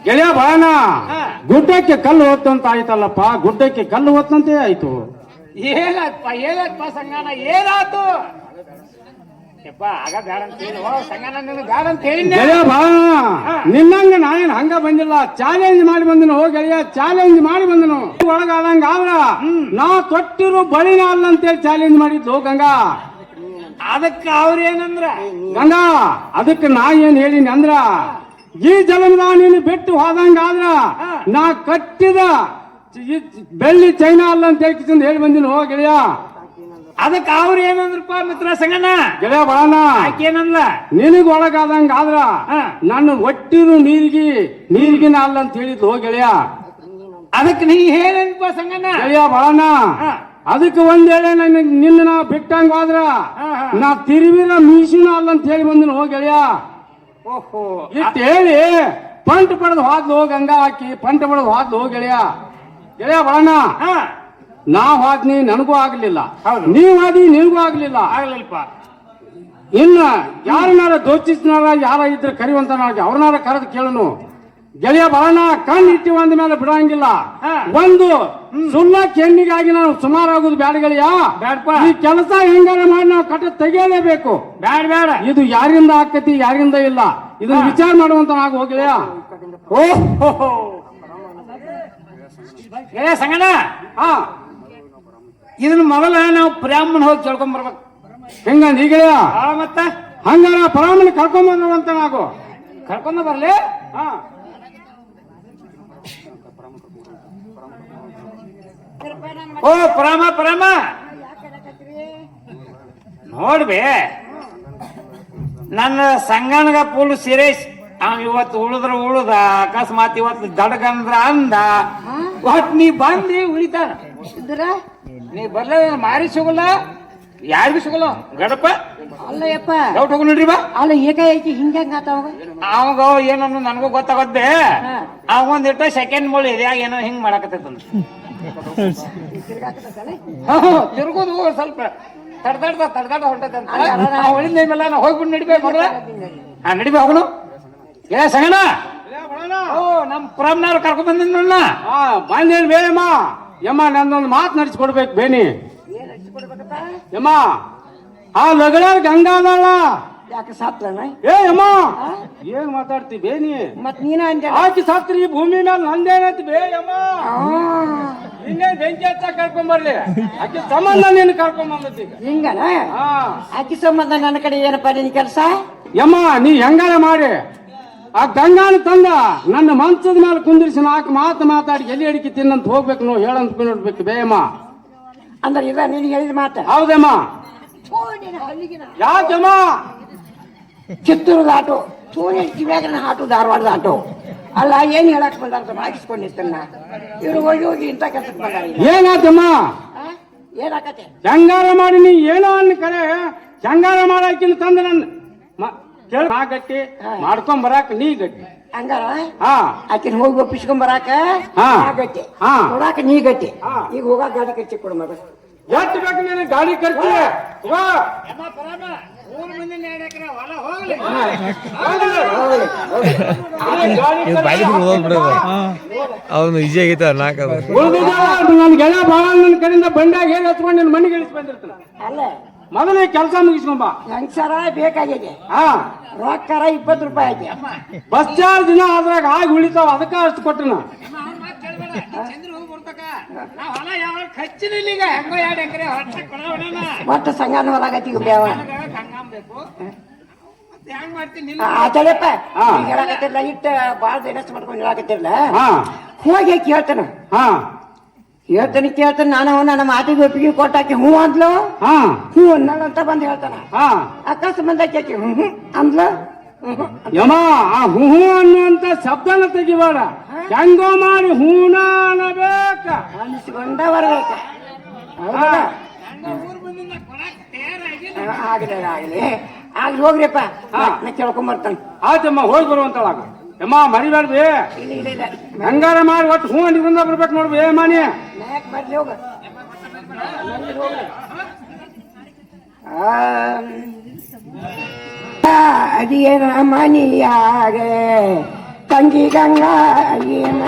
ಗೆಳೆಯ ಬಾಣ, ಗುಡ್ಡಕ್ಕೆ ಕಲ್ಲು ಹೊತ್ತಂತ ಆಯ್ತಲ್ಲಪ್ಪ, ಗುಡ್ಡಕ್ಕೆ ಕಲ್ಲು ಹೊತ್ತಂತೆ ಆಯ್ತು. ಏನಪ್ಪ ಸಂಗಣ್ಣ ಏನಾತು? ಆಗ ಬ್ಯಾಡ ಅಂತ ಹೇಳಿ ಸಂಗಣ್ಣ ನಿನಗೆ ಬ್ಯಾಡ ಅಂತ ಹೇಳಿ ಗೆಳೆಯ ಬಾಣ, ನಿನ್ನಂಗ ನಾನೇನ್ ಹಂಗ ಬಂದಿಲ್ಲ, ಚಾಲೆಂಜ್ ಮಾಡಿ ಬಂದನು. ಹೋಗಿ ಗೆಳೆಯ ಚಾಲೆಂಜ್ ಮಾಡಿ ಬಂದನು. ಒಳಗಾದಂಗ ಆದ್ರ ನಾ ತೊಟ್ಟಿರೋ ಬಳಿನ ಅಲ್ಲ ಅಂತೇಳಿ ಚಾಲೆಂಜ್ ಮಾಡಿದ್ಲು ಗಂಗಾ. ಅದಕ್ಕೆ ಅವ್ರೇನಂದ್ರ ಗಂಗಾ, ಅದಕ್ಕೆ ನಾ ಏನ್ ಹೇಳಿನಿ ಅಂದ್ರ, ಈ ಜಲಮದ ನೀನು ಬಿಟ್ಟು ಹೋದಂಗ ಆದ್ರ ನಾ ಕಟ್ಟಿದ ಬೆಳ್ಳಿ ಚೈನಾ ಅಲ್ಲ ಅಂತ ಹೇಳಿ ಬಂದಿನ. ಹೋ ಗೆಳೆಯ, ಅದಕ್ಕೆ ಅವ್ರ ಏನಂದ್ರಪ್ಪ ಮಿತ್ರ ಸಂಗಣ್ಣ? ಗೆಳೆಯ ಬಾಣ, ಆಕೇನಂದ್ಲ ನಿನಗ್ ಒಳಗಾದಂಗ ಆದ್ರ ನನ್ನ ಒಟ್ಟಿರು ನೀರಿಗಿನ ಅಲ್ಲ ಅಂತ ಹೇಳಿದ್ಲು. ಹೋ ಗೆಳೆಯ, ಅದಕ್ಕೆ ನೀ ಹೇಳೇನಪ್ಪ ಸಂಗಣ್ಣ? ಗೆಳೆಯ ಬಾಣ, ಅದಕ್ಕೆ ಒಂದ್ ವೇಳೆ ನಿನ್ನ ನಾ ಬಿಟ್ಟಂಗ ಹೋದ್ರ ನಾ ತಿರುವಿನ ಮೀಸಿನ ಅಲ್ಲ ಅಂತ ಹೇಳಿ ಬಂದಿನ. ಹೋ ಗೆಳೆಯ, ಓಹೋ ಇಟ್ಟು ಹೇಳಿ ಪಂಟ್ ಪಡೆದು ಹೋದ್ಲು ಗಂಗಾ ಹಾಕಿ, ಪಂಟ್ ಪಡೆದು ಹೋದ್ಲು ಗೆಳೆಯ. ಗೆಳೆಯ ಬಾಣ, ನಾ ಹೋದ್ನಿ ನನಗೂ ಆಗ್ಲಿಲ್ಲ, ನೀವ್ ಹೋದಿ ನಿನಗೂ ಆಗ್ಲಿಲ್ಲ. ಆಗ್ಲಿಲ್ಪ. ಇನ್ನ ಯಾರನಾರ ದೋಚಿಸ್ನಾರ ಯಾರ ಇದ್ರೆ ಕರಿವಂತ ಅವ್ರನಾರ ಕರೆದು ಕೇಳನು. ಗೆಳೆಯ ಬಾಣ, ಕಣ್ ಇಟ್ಟಿ ಒಂದ ಮೇಲೆ ಬಿಡಂಗಿಲ್ಲ. ಒಂದು ಸುಳ್ಳ ಕೆಣ್ಣಿಗಾಗಿ ನಾವು ಸುಮಾರಾಗುದು ಬ್ಯಾಡ ಗೆಳೆಯ. ಬ್ಯಾಡಪ್ಪ, ಈ ಕೆಲಸ ಹೆಂಗಾರ ಮಾಡಿ ನಾವು ಕಟ್ಟ ತೆಗೆಯಲೇಬೇಕು. ಬ್ಯಾಡ ಬ್ಯಾಡ, ಇದು ಯಾರಿಂದ ಆಕತಿ ಯಾರಿಂದ ಇಲ್ಲ, ಇದನ್ನ ವಿಚಾರ ಮಾಡುವಂತ ನಾವು ಹೋಗಿಳೆಯ. ಓಹೋ ಏ ಸಂಗಣ್ಣ, ಇದನ್ನ ಮೊದಲ ನಾವು ಬ್ರಾಹ್ಮಣ ಹೋಗಿ ಕೇಳ್ಕೊಂಡ್ ಬರ್ಬೇಕು. ಹೆಂಗಂದ್ ಈಗೆಳೆಯ? ಮತ್ತ ಹಂಗಾರ ಪರಾಮಣಿ ಕರ್ಕೊಂಡ್ ಬಂದಂತ ನಾವು ಕರ್ಕೊಂಡ ಬರ್ಲಿ. ಓ ಪರಾಮ ನೋಡ್ಬೇ, ನನ್ನ ಸಂಗನಗ ಫುಲ್ ಸೀರಿಯಸ್. ಅವ್ ಇವತ್ತು ಉಳುದ ಅಕಸ್ಮಾತ್ ಇವತ್ತು ದಡಗಂದ್ರ ಅಂದ, ಒಟ್ ನೀ ಬಂದಿ ಉಳಿತಾನ. ನೀ ಬರ್ಲ ಮಾರಿ ಸಿಗಲ್ಲ, ಯಾರಿಗೂ ಸಿಗಲ್ಲ. ಗಡಪ ಅಲ್ಲಯ್ಯಪ್ಪ, ಡೌಟ್ ಹೋಗಿ ನೋಡ್ರಿ ಬಾ. ಅಲ್ಲ ಏಕಾಏಕಿ ಹಿಂಗ ಅವಾಗ ಏನನ್ನು ನನಗೂ ಗೊತ್ತಾಗತ್ತೆ. ಅವಂದಿಟ್ಟ ಸೆಕೆಂಡ್ ಮೂಳಿ ಇದೆ, ಏನೋ ಹಿಂಗ್ ಮಾಡಕತ್ತೈತಂತ. ತಿರ್ಗೋದು ಸ್ವಲ್ಪ ತಡ್ದಾಡ ಹೊಂಟೈತಂತ. ಉಳಿದ ಮೇಲೆ ನಾವು ಹೋಗ್ಬಿಟ್ಟು ನಡಿಬೇಕು. ನಡಿಬೇ ಹೋಗೋಣ. ಏ ಸಂಗಣ್ಣ, ಓ ನಮ್ ಪುರಮ್ನವ್ರು ಕರ್ಕೊಂಡ್ ಬಂದಿನ. ಬಂದೇನ್ ಬೇಯಮ್ಮ, ಯಮ್ಮ ನಂದೊಂದು ಮಾತು ನಡೆಸ್ಕೊಡ್ಬೇಕು ಬೇನಿ. ಯಮ್ಮ, ಆ ಲಗಳಾರ್ ಗಂಗಾ ಅದಾಳ, ಯಾಕೆ ಸಾತ್ರನ ಏ ಅಮ್ಮ ಏನ್ ಮಾತಾಡ್ತಿ ಬೇನಿ ಮತ್ ನೀನ ಅಂಜ ಆಕಿ ಸತ್ರಿ ಈ ಭೂಮಿ ಮೇಲೆ ನಂದೇನಂತ ಬೇ ಅಮ್ಮ ಇನ್ನೇ ಬೆಂಕಿ ಹಚ್ಚ ಕರ್ಕೊಂಡ್ ಬರ್ಲಿ ಆಕಿ ಸಂಬಂಧ ನೀನು ಕರ್ಕೊಂಡ್ ಬಂದೀಗ ಹಿಂಗನ ಹಾ ಆಕಿ ಸಂಬಂಧ ನನ್ನ ಕಡೆ ಏನಪ್ಪ ನಿನ್ ಕೆಲಸ ಯಮ್ಮ ನೀ ಹೆಂಗಾರ ಮಾಡಿ ಆ ಗಂಗಾನ ತಂದ ನನ್ನ ಮಂಚದ ಮೇಲೆ ಕುಂದಿರಿಸಿ ನಾಲ್ಕು ಮಾತಾಡಿ ಎಲ್ಲಿ ಅಡಿಕೆ ತಿನ್ನಂತ ಹೋಗ್ಬೇಕು ನಾವು ಹೇಳಂತ ನೋಡ್ಬೇಕು ಬೇಯಮ್ಮ ಅಂದ್ರೆ ಇದ ನೀನ್ ಹೇಳಿದ ಮಾತ ಹೌದಮ್ಮ ಯಾಕಮ್ಮ ಚಿತ್ತೂರದ ಆಟೋ ಸೂರ್ಯ ಕಿವ್ಯಾಗ ಆಟೋ ಧಾರವಾಡದ ಆಟೋ ಅಲ್ಲ ಏನ್ ಹೇಳಕ್ ಬಂದಾರ ಹಾಕಿಸ್ಕೊಂಡಿರ್ತನ್ನ ಇವ್ರು ಹೋಗಿ ಇಂಥ ಕೆಲ್ಸಕ್ಕೆ ಬಂದಾರ ಏನಾತಮ್ಮ ಏನಾಕತೆ ಹೆಂಗಾರ ಮಾಡಿ ನೀ ಏನೋ ಅನ್ನ ಕರೆ ಹೆಂಗಾರ ಮಾಡಾಕಿನ ತಂದ ನನ್ನ ನಾ ಗಟ್ಟಿ ಮಾಡ್ಕೊಂಡ್ ಬರಾಕ ನೀ ಗಟ್ಟಿ ಹಂಗಾರ ಹಾ ಆಕಿನ ಹೋಗಿ ಒಪ್ಪಿಸ್ಕೊಂಡ್ ಬರಾಕ ಹಾ. ನಾ ಗಟ್ಟಿ ಹಾ. ನೋಡಾಕ ನೀ ಗಟ್ಟಿ ಈಗ ಹೋಗಾಕ ಗಾಡಿ ಕಚ್ಚಿ ಕೊಡು ಮಗ ಎಷ್ಟು ಬೇಕು ನೀನು ಗಾಡಿ ಖರ್ಚು ಅವನು ಈಜಿ ಆಗೈತ ನಾಲ್ಕದು ನನ್ನ ಗೆಳ ಬಾಳ ನನ್ನ ಕಡೆಯಿಂದ ಬಂಡಾಗ ಹೇಗೆ ಹಚ್ಕೊಂಡು ನಿನ್ನ ಮನೆಗೆ ಇಳಿಸಿ ಬಂದಿರ್ತಾನ ಅಲ್ಲ ಮೊದಲೇ ಕೆಲಸ ಮುಗಿಸ್ಕೊಂಬ ಹೆಂಗ್ಸರ ಬೇಕಾಗಿದೆ ಹಾ ರೊಕ್ಕರ 20 ರೂಪಾಯಿ ಐತಿ ಬಸ್ ಚಾರ್ಜ್ ದಿನ ಅದ್ರಾಗ ಆಗಿ ಉಳಿತಾವ ಅದಕ್ಕ ಅಷ್ಟು ಕೊಟ್ಟನ ಒಟ್ಟು ಸಂಘನ ಹೊಲಾಗತ್ತಿ ಬೇವ ಆಚಳಪ್ಪ ಹೇಳಕತ್ತಿರ್ಲ ಇಟ್ಟ ಬಾಳ ದಿನಸ್ ಮಾಡ್ಕೊಂಡು ಹೇಳಕತ್ತಿರ್ಲ ಹಾ ಹೋಗಿ ಕೇಳ್ತಾನ ಹಾ ಕೇಳ್ತಾನೆ ನಾನು ನನ್ನ ಮಾತಿಗೆ ಒಪ್ಪಿಗೆ ಕೊಟ್ಟಾಕಿ ಹ್ಞೂ ಅಂದ್ಲು ಹಾ ಹ್ಞೂ ಅನ್ನಂತ ಬಂದು ಹೇಳ್ತಾನ ಹಾ ಅಕಸ್ಮಾತ್ ಆಕಿ ಹ್ಞೂ ಅಂದ್ಲು ಯಮ ಆ ಹೂ ಅನ್ನುವಂತ ಶಬ್ದನ ತೆಗಿಬೇಡ ಹೆಂಗೋ ಮಾಡಿ ಹೂನ ಅನ್ನಬೇಕ ಅನಿಸ್ಕೊಂಡ ಬರ್ಬೇಕ ಆಗಲಿ ಆಗ್ಲಿ ಹೋಗ್ರಿಪ್ಪ ನಾ ಕೇಳ್ಕೊಂಬರ್ತಾನೆ ಆಯ್ತಮ್ಮ ಹೋಗಿ ಬರುವಂತಳಾಗ ಯಮ್ಮ ಮರಿಬೇಡ್ರಿ ಇಲ್ಲ ಹೆಂಗಾರ ಮಾಡಿ ಒಟ್ಟು ಹೂ ಅಂಡಿಕೊಂಡ ಬರ್ಬೇಕು ನೋಡ್ರಿ ಏ ಮಾನಿ ನಾಯಕ್ ಬರ್ಲಿ ಹೋಗ ಅದೇನ ಮನಿಯಾಗ ತಂಗಿ ಗಂಗಾ ಏನ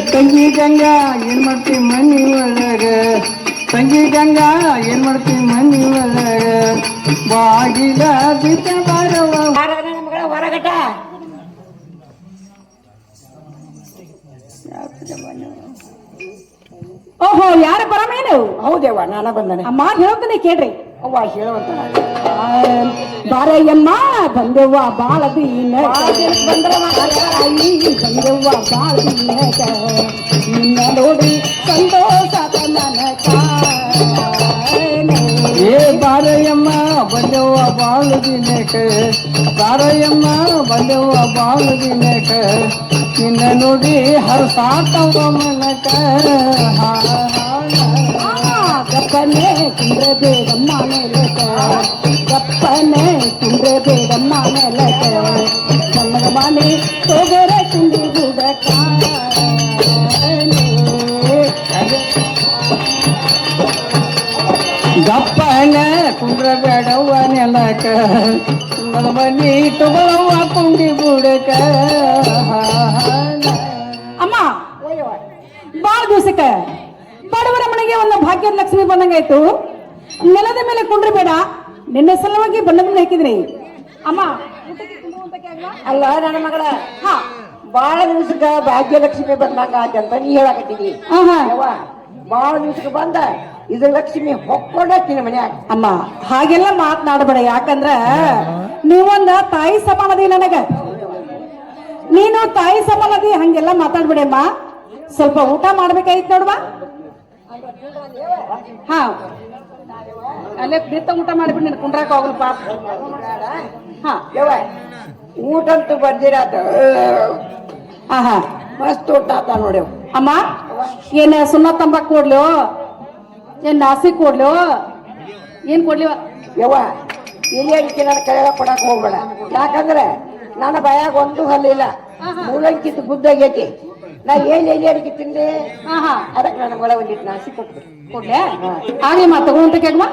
ತಂಗಿ ಗಂಗಾ ಏನ್ ಮಾಡ್ತಿ ಮನಿ ಒಳಗ ತಂಗಿ ಗಂಗಾ ಏನ್ ಮಾಡ್ತಿ ಮನಿ ಒಳಗ ಬಾಗಿಲ ಬಿಟ್ಟ ಬರವ ಹೊರಗಟ ಓಹೋ ಯಾರ ಪರಮೇನು ಹೌದೇವ ನಾನ ಬಂದನೆ ಅಮ್ಮ ಹೇಳ್ತಾನೆ ಕೇಳ್ರಿ ಅವ್ವ ಹೇಳುವಂತ ಬಾರಯ್ಯಮ್ಮ ಬಂದೆವ್ವ ಬಾಳ ದೀನ ಬಂದೆವ್ವ ಬಾಳ ದೀನಕ ನಿನ್ನ ನೋಡಿ ಸಂತೋಷ ನನಕ ಏ ಬಾರಯ್ಯಮ್ಮ ಬಂದೆವ್ವ ಬಾಳ ದಿನಕ ಬಾರಯ್ಯಮ್ಮ ಬಂದೆವ್ವ ಬಾಳ ದಿನಕ ನಿನ್ನ ನೋಡಿ ಹರಸಾತವ ಮನಕ ಗಪ್ಪನೆ ಕುಂದ್ರೆ ಬೇಡಮ್ಮ ಮೇಲಕ ಗಪ್ಪನೆ ಕುಂದ್ರೆ ಬೇಡಮ್ಮ ಮೇಲಕ ಕನ್ನಡ ಮನೆ ತೋಗರ ಕುಂಡಿ ಗುಡಕ ಗಪ್ಪನ ಕುಂದ್ರ ಬೇಡವ್ವ ನೆಲಕ ಕನ್ನಡ ಮನಿ ತಗೊಳವ್ವ ಕುಂಡಿ ಗುಡಕ ಅಮ್ಮ ಬಾಳ ದಿವಸಕ್ಕ ಬಡವರ ಮನೆಗೆ ಒಂದು ಭಾಗ್ಯದ ಲಕ್ಷ್ಮಿ ಬಂದಂಗಾಯ್ತು ನೆಲದ ಮೇಲೆ ಕುಂಡ್ರಿ ಬೇಡ ನಿನ್ನ ಸಲುವಾಗಿ ಬಣ್ಣವನ್ನು ಹಾಕಿದ್ರಿ ಅಮ್ಮ ಅಲ್ಲ ನನ್ನ ಮಗಳ ಹಾ ಬಾಳ ದಿವಸಕ್ಕ ಭಾಗ್ಯಲಕ್ಷ್ಮಿ ಬಂದಂಗ ಅಂತ ನೀ ಹೇಳಕತ್ತಿದಿ ಆಹಾ. ಬಾಳ ದಿವಸಕ್ಕೆ ಬಂದ ಇದು ಲಕ್ಷ್ಮಿ ಹೊಕ್ಕೊಂಡಾಕಿನ ಮನ್ಯಾಗ ಅಮ್ಮ ಹಾಗೆಲ್ಲ ಮಾತನಾಡಬೇಡ ಯಾಕಂದ್ರ ನೀವೊಂದ ತಾಯಿ ಸಮಾನದಿ ನನಗ ನೀನು ತಾಯಿ ಸಮಾನದಿ ಹಂಗೆಲ್ಲ ಮಾತಾಡ್ಬೇಡಮ್ಮ ಸ್ವಲ್ಪ ಊಟ ಮಾಡ್ಬೇಕಾಯ್ತು ನೋಡ್ವಾ ಹಾ ಅಲ್ಲೇ ನಿಂತ ಊಟ ಮಾಡಿಬಿಟ್ಟು ನೀನು ಕುಂಡ್ರಾಕ ಹೋಗಲು ಪಾಪ ಹಾ ಯವ್ವ ಊಟ ಅಂತೂ ಬಂದಿರಾತ ಆಹಾ ಮಸ್ತ್ ಊಟ ಆತ ನೋಡ್ಯವ್ ಅಮ್ಮ ಏನ ಸುಣ್ಣ ತಂಬಾಕ್ ಕೊಡ್ಲು ಏನ್ ನಾಸಿ ಕೊಡ್ಲು ಏನ್ ಕೊಡ್ಲಿವ ಯವ್ವ ಇಲ್ಲಿ ಅಡಿಕೆ ನನ್ನ ಕೈಯಾಗ ಕೊಡಕ್ ಹೋಗ್ಬೇಡ ಯಾಕಂದ್ರೆ ನನ್ನ ಬಾಯಾಗ ಒಂದು ಹಲ್ಲಿಲ್ಲ ಮೂಲಂಕಿತ್ತು ಬುದ್ಧಾಗೈತಿ ನಾ ಏನ್ ಎಲ್ಲಿ ಅಡಿಕೆ ತಿಂದೆ ಆಹಾ ಅದಕ್ಕೆ ನನ್ನ ಮಗಳ ಒಂದಿಟ್ಟು ನಾಸಿ ಕೊಟ್ಟು ಕೊಡ್ಲೆ ಆಗ್ಲಿ ಮಾ ತಗೊಂತ ಕೇಳ್ಮ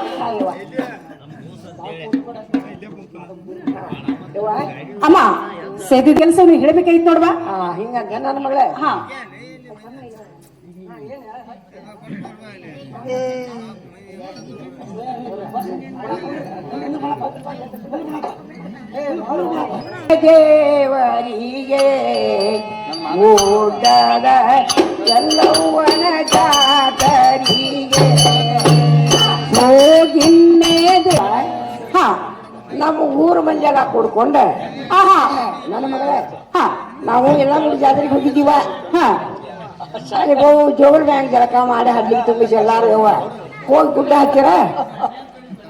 ಅಮ್ಮ ಸೇದಿದ ಕೆಲಸ ನೀವು ಹೇಳ್ಬೇಕಾಯ್ತು ನೋಡ್ವಾ ಹಿಂಗಂತ ನನ್ನ ಮಗಳ ಹಾ ದೇವರಿಗೆ ಊಟದ ಎಲ್ಲವನ ಜಾತರಿಗೆ ಹೋಗಿನ್ನೇದು ಹಾ ನಮ್ಮ ಊರು ಮಂದಿ ಎಲ್ಲ ಕೂಡ್ಕೊಂಡ ಆಹಾ ನನ್ನ ಮಗಳೇ ಹಾ ನಾವು ಎಲ್ಲ ಮೂರು ಜಾತ್ರೆಗೆ ಹೋಗಿದ್ದೀವ ಹಾ ಅಲ್ಲಿಗೆ ಜೋಗಲ್ ಬ್ಯಾಂಕ್ ಜಳಕ ಮಾಡಿ ಹಡ್ಲಿಕ್ಕೆ ತುಂಬಿಸಿ ಎಲ್ಲಾರು ಯವ್ವ ಹೋಗಿ ಗುಡ್ಡ ಹಾಕ್ಯಾರ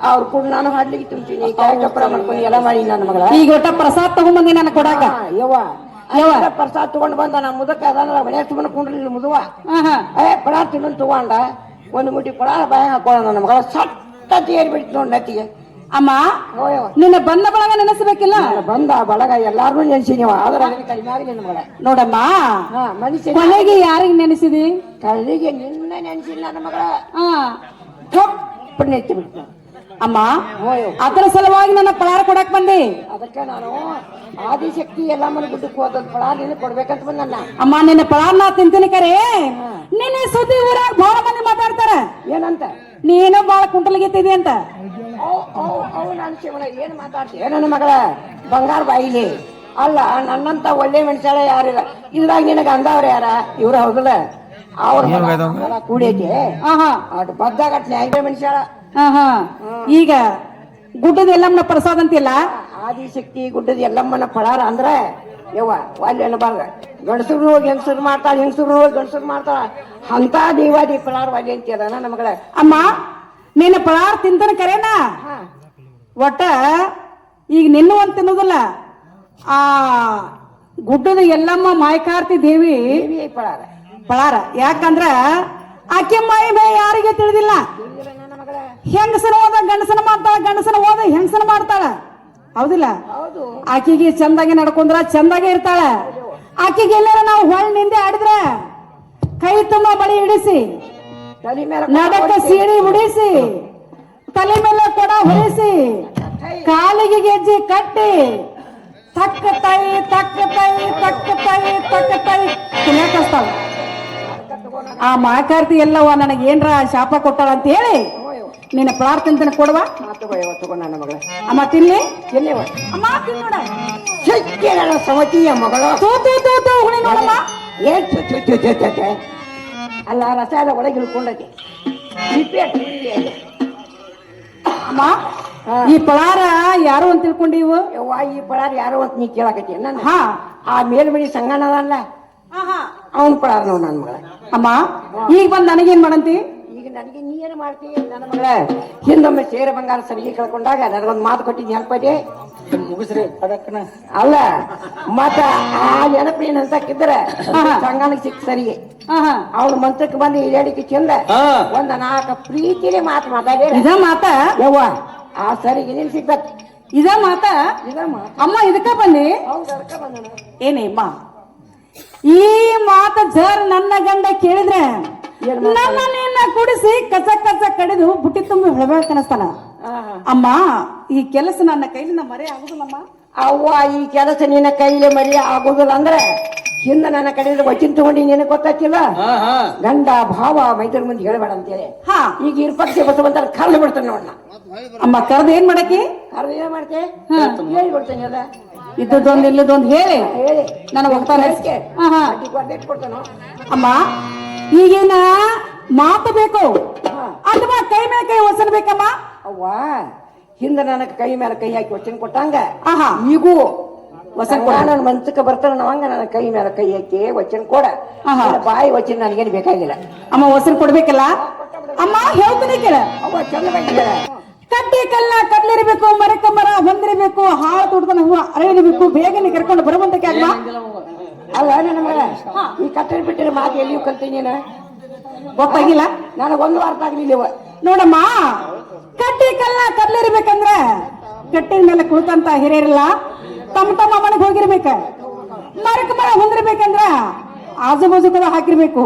ಅವ್ರ ಕೂಡ ನಾನು ಹಡ್ಲಿಕ್ಕೆ ತುಂಬ್ತೀನಿ ಕಾಯಿ ಕಪ್ಪರ ಮಾಡ್ಕೊಂಡು ಎಲ್ಲ ಮಾಡಿ ನನ್ನ ಮಗಳ ಈಗ ಒಟ್ಟ ಪ್ರಸಾದ್ ತಗೊಂಬಂದಿ ನಾನು ಕೊಡಾಕ ಯವ್ವ ಯವ್ವ ಪ್ರಸಾದ ತಗೊಂಡ್ ಬಂದ ನಾ ಮುದಕ ಅದನ್ನ ಮನೆ ತುಂಬ ಕುಂಡ್ರಿ ಮುದುವ ಆಹಾ ಪಡ ತಿನ್ನೋದು ತಗೊಂಡ ಒಂದು ಮುಟ್ಟಿ ಪಡ ಬಾಯ ಹಾಕೋಣ ನನ್ನ ಮಗಳ ಸತ್ತ ಏರ್ಬಿಡ್ತು ನೋಡ್ ನತ್ತಿಗೆ ಅಮ್ಮ ಹೋಯವ್ವ ನಿನ್ನ ಬನ್ನ ಬಳಗ ನೆನೆಸಬೇಕಿಲ್ಲ ಬಂದ ಬಳಗ ಎಲ್ಲಾರು ನೆನ್ಸಿನೀವ ಆದ್ರೆ ಕಡಿಮೆ ಆಗಿ ನಿನ್ನ ಮಗಳ ನೋಡಮ್ಮ ಮನುಷ್ಯ ಕೊನೆಗೆ ಯಾರಿಗೆ ನೆನೆಸಿದಿ ಕಳ್ಳಿಗೆ ನಿನ್ನ ನೆನ್ಸಿಲ್ಲ ನನ್ನ ಮಗಳ ಆ ಗಪ್ ನೆತ್ತಿ ಬಿಡ್ತು ಅಮ್ಮ ಅದರ ಸಲುವಾಗಿ ನನ್ನ ಪಳಾರ ಕೊಡಕ್ ಬಂದೆ ಅದಕ್ಕೆ ನಾನು ಆದಿಶಕ್ತಿ ಎಲ್ಲ ಮನೆ ಗುಡ್ಡಕ್ಕೆ ಹೋದ ಫಳ ನೀನು ಕೊಡ್ಬೇಕಂತ ಬಂದನ್ನ ಅಮ್ಮ ನಿನ್ನ ಪಳಾರ್ನ ತಿಂತೀನಿ ಕರೆ ನಿನ್ನ ಸುದ್ದಿ ಊರಾಗ ಬಹಳ ಮಂದಿ ಮಾತಾಡ್ತಾರ ಏನಂತ ನೀನು ಬಹಳ ಕುಂಟಲಿಗಿತ್ತಿದಿ ಅಂತ ಅವು ನಾನು ಶಿವನ ಏನ್ ಮಾತಾಡ್ತೀಯ ನನ್ನ ಮಗಳ ಬಂಗಾರ ಬಾಯಿಲಿ ಅಲ್ಲ ನನ್ನಂತ ಒಳ್ಳೆ ಮನುಷ್ಯರ ಯಾರಿಲ್ಲ ಇದ್ರಾಗ ನಿನಗ ಅಂದವ್ರ ಯಾರ ಇವ್ರ ಹೌದಲ್ಲ ಅವ್ರ ಕೂಡೈತಿ ಆಹಾ ಅಟ್ ಬದ್ದಾಗಟ್ ನ್ಯಾಯ ಮನುಷ್ಯರ ಆಹಾ ಈಗ ಗುಡ್ಡದ ಎಲ್ಲಮ್ಮನ ಪ್ರಸಾದ ಅಂತಿಲ್ಲ ಆದಿಶಕ್ತಿ ಗುಡ್ಡದ ಎಲ್ಲಮ್ಮನ ಫಳಾರ ಅಂದ್ರೆ ಯವ್ವ ಅಲ್ಲಿ ಅನ್ನಬಾರ್ದ ಗಂಡಸರು ಹೋಗಿ ಹೆಂಗಸರು ಮಾಡ್ತಾಳ ಹೆಂಗಸರು ಹೋಗಿ ಗಂಡಸರು ಮಾಡ್ತಾಳ ಅಂತ ದೇವಾದಿ ಫಳಾರ ವಾಲಿ ಅಂತೀರ ನನ್ನ ಮಗಳ ಅಮ್ಮ ನಿನ್ನ ಪಳಾರ ತಿಂತಾನ ಕರೇನಾ ಒಟ್ಟ ಈಗ ನಿನ್ನೂ ಅಂತ ತಿನ್ನೋದಿಲ್ಲ ಆ ಗುಡ್ಡದ ಎಲ್ಲಮ್ಮ ಮಾಯಕಾರ್ತಿ ದೇವಿ ದೇವಿ ಫಳಾರ ಪಳಾರ ಯಾಕಂದ್ರ ಆಕೆ ಮಾಯಿ ಮೇ ಯಾರಿಗೆ ತಿಳಿದಿಲ್ಲ ನನ್ನ ಮಗಳ ಹೆಂಗಸನ ಹೋದ ಗಂಡಸನ ಮಾಡ್ತಾಳ ಗಂಡಸನ ಹೋದ ಹೆಂಗಸನ ಮಾಡ್ತಾಳ ಹೌದಿಲ್ಲ ಹೌದು ಆಕೆಗೆ ಚಂದಾಗಿ ನಡ್ಕೊಂಡ್ರ ಚಂದಾಗೆ ಇರ್ತಾಳ ಆಕೆಗೆ ಎಲ್ಲಾರ ನಾವು ಹೊಳ್ ನಿಂದೆ ಆಡಿದ್ರ ಕೈ ತುಂಬ ಬಳಿ ಹಿಡಿಸಿ ತಲೆ ಮೇಲೆ ನಡಕ ಸೀಡಿ ಉಡಿಸಿ ತಲೆ ಮೇಲೆ ಕೊಡ ಹೊರಿಸಿ ಕಾಲಿಗೆ ಗೆಜ್ಜೆ ಕಟ್ಟಿ ತಕ್ಕ ತಾಯಿ ತಕ್ಕ ತಾಯಿ ತಕ್ಕ ತಾಯಿ ತಕ್ಕ ತಾಯಿ ಕುಣಿಯಾಕಸ್ತಾಳ ಆ ಮಾಕಾರ್ತಿ ಎಲ್ಲವ ನನಗೆ ಏನ್ರ ಶಾಪ ಕೊಟ್ಟಾಳ ಅಂತ ಹೇಳಿ ನಿನ್ನ ಪ್ರಾರ್ಥನೆ ಕೊಡುವ ತಗೋ ನನ್ನ ಮಗಳ ಅಮ್ಮ ತಿನ್ಲಿ ಎಲ್ಲಿವ ಅಮ್ಮ ತಿನ್ನೋಡ ಶಕ್ತಿಗಳ ಸಮತಿಯ ಮಗಳು ತೂ ತೂ ತೂ ತೂ ಹುಳಿ ನೋಡಮ್ಮ ಏನ್ ಅಲ್ಲ ರಸ ಎಲ್ಲ ಒಳಗೆ ಇಳ್ಕೊಂಡೈತಿ ಅಮ್ಮ ಈ ಪಳಾರ ಯಾರು ಅಂತ ತಿಳ್ಕೊಂಡಿವು ಯವ್ವ ಈ ಪಳಾರ ಯಾರು ಅಂತ ನೀ ಕೇಳಕತ್ತಿ ನನ್ನ ಹಾ ಆ ಮೇಲ್ಮನಿ ಸಂಗಣ್ಣ ಅಲ್ಲ ಆಹಾ. ಅವನ್ ಪಳಾರ ನೋಡ್ ನನ್ನ ಮಗಳ ಅಮ್ಮ ಈಗ ಬಂದ್ ನನಗೇನ್ ಮಾಡಂತಿ ಈಗ ನನಗೆ ನೀ ಏನು ಮಾಡ್ತೀವಿ ನನ್ನ ಮಗಳ ಹಿಂದೊಮ್ಮೆ ಸೇರ ಬಂಗಾರ ಸರಿಗೆ ಕಳ್ಕೊಂಡಾಗ ನನಗೊಂದು ಮಾತು ಕೊಟ್ಟಿದ್ದೆ ನೆನಪದೆ ಮುಗಿಸ್ರಿ ಅಲ್ಲ ಮತ್ತ ಆ ನೆನಪು ಏನಂತಕ್ಕಿದ್ರೆ ಸಂಗನಕ್ಕೆ ಸಿಕ್ಕ ಸರಿಗೆ ಆಹಾ. ಅವನ ಮಂತ್ರಕ್ಕೆ ಬಂದು ಹೇಳಿಕೆ ಚಂದ ಒಂದ 4 ಪ್ರೀತಿಲಿ ಮಾತು ಮಾತಾಡಿ ಇದ ಮಾತ ಯವ್ವ ಆ ಸರಿಗೆ ನೀನ್ ಸಿಗ್ಬೇಕು ಇದ ಮಾತ ಇದಮ್ಮ ಅಮ್ಮ ಇದಕ್ಕ ಬಂದಿ ಹೌದು ಅದಕ್ಕೆ ಬಂದನ ಏನೇ ಅಮ್ಮ ಈ ಮಾತ ಜರ್ ನನ್ನ ಗಂಡ ಕೇಳಿದ್ರೆ ನನ್ನ ನಿನ್ನ ಕುಡಿಸಿ ಕಚ ಕಚ ಕಡಿದು ಬುಟ್ಟಿ ತುಂಬಿ ಹೊಳಬೇಕು ಕನಸ್ತಾನ ಅಮ್ಮ ಈ ಕೆಲಸ ನನ್ನ ಕೈಲಿಂದ ಮರೆ ಆಗುದಿಲ್ಲಮ್ಮ ಅವ್ವ ಈ ಕೆಲಸ ನಿನ್ನ ಕೈಲಿ ಮರಿ ಆಗುದಿಲ್ಲ ಅಂದ್ರೆ ಹಿಂದ ನನ್ನ ಕಡೆಯಿಂದ ವಚನ ತಗೊಂಡಿ ನಿನಗೆ ಗೊತ್ತಾಗ್ತಿಲ್ಲ ಗಂಡ ಭಾವ ಮೈದೂರ್ ಮುಂದೆ ಹೇಳಬೇಡ ಅಂತೇಳಿ ಹಾ ಈಗ ಇರ್ಪಕ್ಷೆ ಬಸವಂತ ಕರ್ದು ಬಿಡ್ತಾನೆ ನೋಡ್ನ ಅಮ್ಮ ಕರ್ದು ಏನ್ ಮಾಡಕ್ಕೆ ಕರ್ದು ಏನ್ ಮಾಡ್ತೆ ಹೇಳ್ಬಿಡ್ತೇನೆ ಅದ ಇದ್ದದೊಂದು ಇಲ್ಲದೊಂದು ಹೇಳಿ ಹೇಳಿ ನನಗೆ ಹೋಗ್ತಾನೆ ಕೊಡ್ತಾನೋ ಅಮ್ಮ ಈಗೇನ ಮಾತು ಬೇಕು ಅಥವಾ ಕೈ ಮೇಲೆ ಕೈ ಒಸನ್ ಬೇಕಮ್ಮ ಅವ್ವ ಹಿಂದ ನನಗೆ ಕೈ ಮೇಲೆ ಕೈ ಹಾಕಿ ವಚನ ಕೊಟ್ಟಂಗ ಆಹಾ ಈಗೂ ವಚನ ಕೊಡ ನನ್ನ ಮನ್ಸಕ್ಕೆ ಬರ್ತಾನ ನಾವಂಗ ನನ್ನ ಕೈ ಮೇಲೆ ಕೈ ಹಾಕಿ ವಚನ ಕೊಡ ಬಾಯಿ ವಚನ ನನಗೇನು ಬೇಕಾಗಿಲ್ಲ ಅಮ್ಮ ಒಸನ್ ಕೊಡ್ಬೇಕಲ್ಲ ಅಮ್ಮ ಹೇಳ್ತೀನಿ ಕೇಳ ಅವ್ವ ಚಂದ ಬಂದಿದ್ದಾರೆ ಕಡ್ಡಿ ಕಲ್ಲ ಕಡ್ಲಿರಬೇಕು ಮರಕ ಮರ ಹೊಂದಿರಬೇಕು ಹಾಳು ತುಡ್ದನ ಹೂವ ಅರಳಿರಬೇಕು ಬೇಗನೆ ಕರ್ಕೊಂಡು ಬರುವಂತಕ್ಕೆ ಅಲ್ವಾ ಅಲ್ಲ ನನ್ನ ಮಗ ಈ ಕಟ್ಟಡ ಬಿಟ್ಟಿರ ಮಾತು ಎಲ್ಲಿಯೂ ಕಲ್ತೀನಿ ನೀನು ಗೊತ್ತಾಗಿಲ್ಲ ನನಗೊಂದು ಅರ್ಥ ಆಗ್ಲಿಲ್ಲ ನೋಡಮ್ಮ ಕಡ್ಡಿ ಕಲ್ಲ ಕಡ್ಲಿರ್ಬೇಕಂದ್ರ ಕಟ್ಟಿನ ಮೇಲೆ ಕುಳಿತಂತ ಹಿರಿಯರಿಲ್ಲ ತಮ್ಮ ತಮ್ಮ ಮನೆಗೆ ಹೋಗಿರ್ಬೇಕ ಮರಕ ಮರ ಹೊಂದಿರ್ಬೇಕಂದ್ರ ಆಜು ಬಾಜು ಕದ ಹಾಕಿರ್ಬೇಕು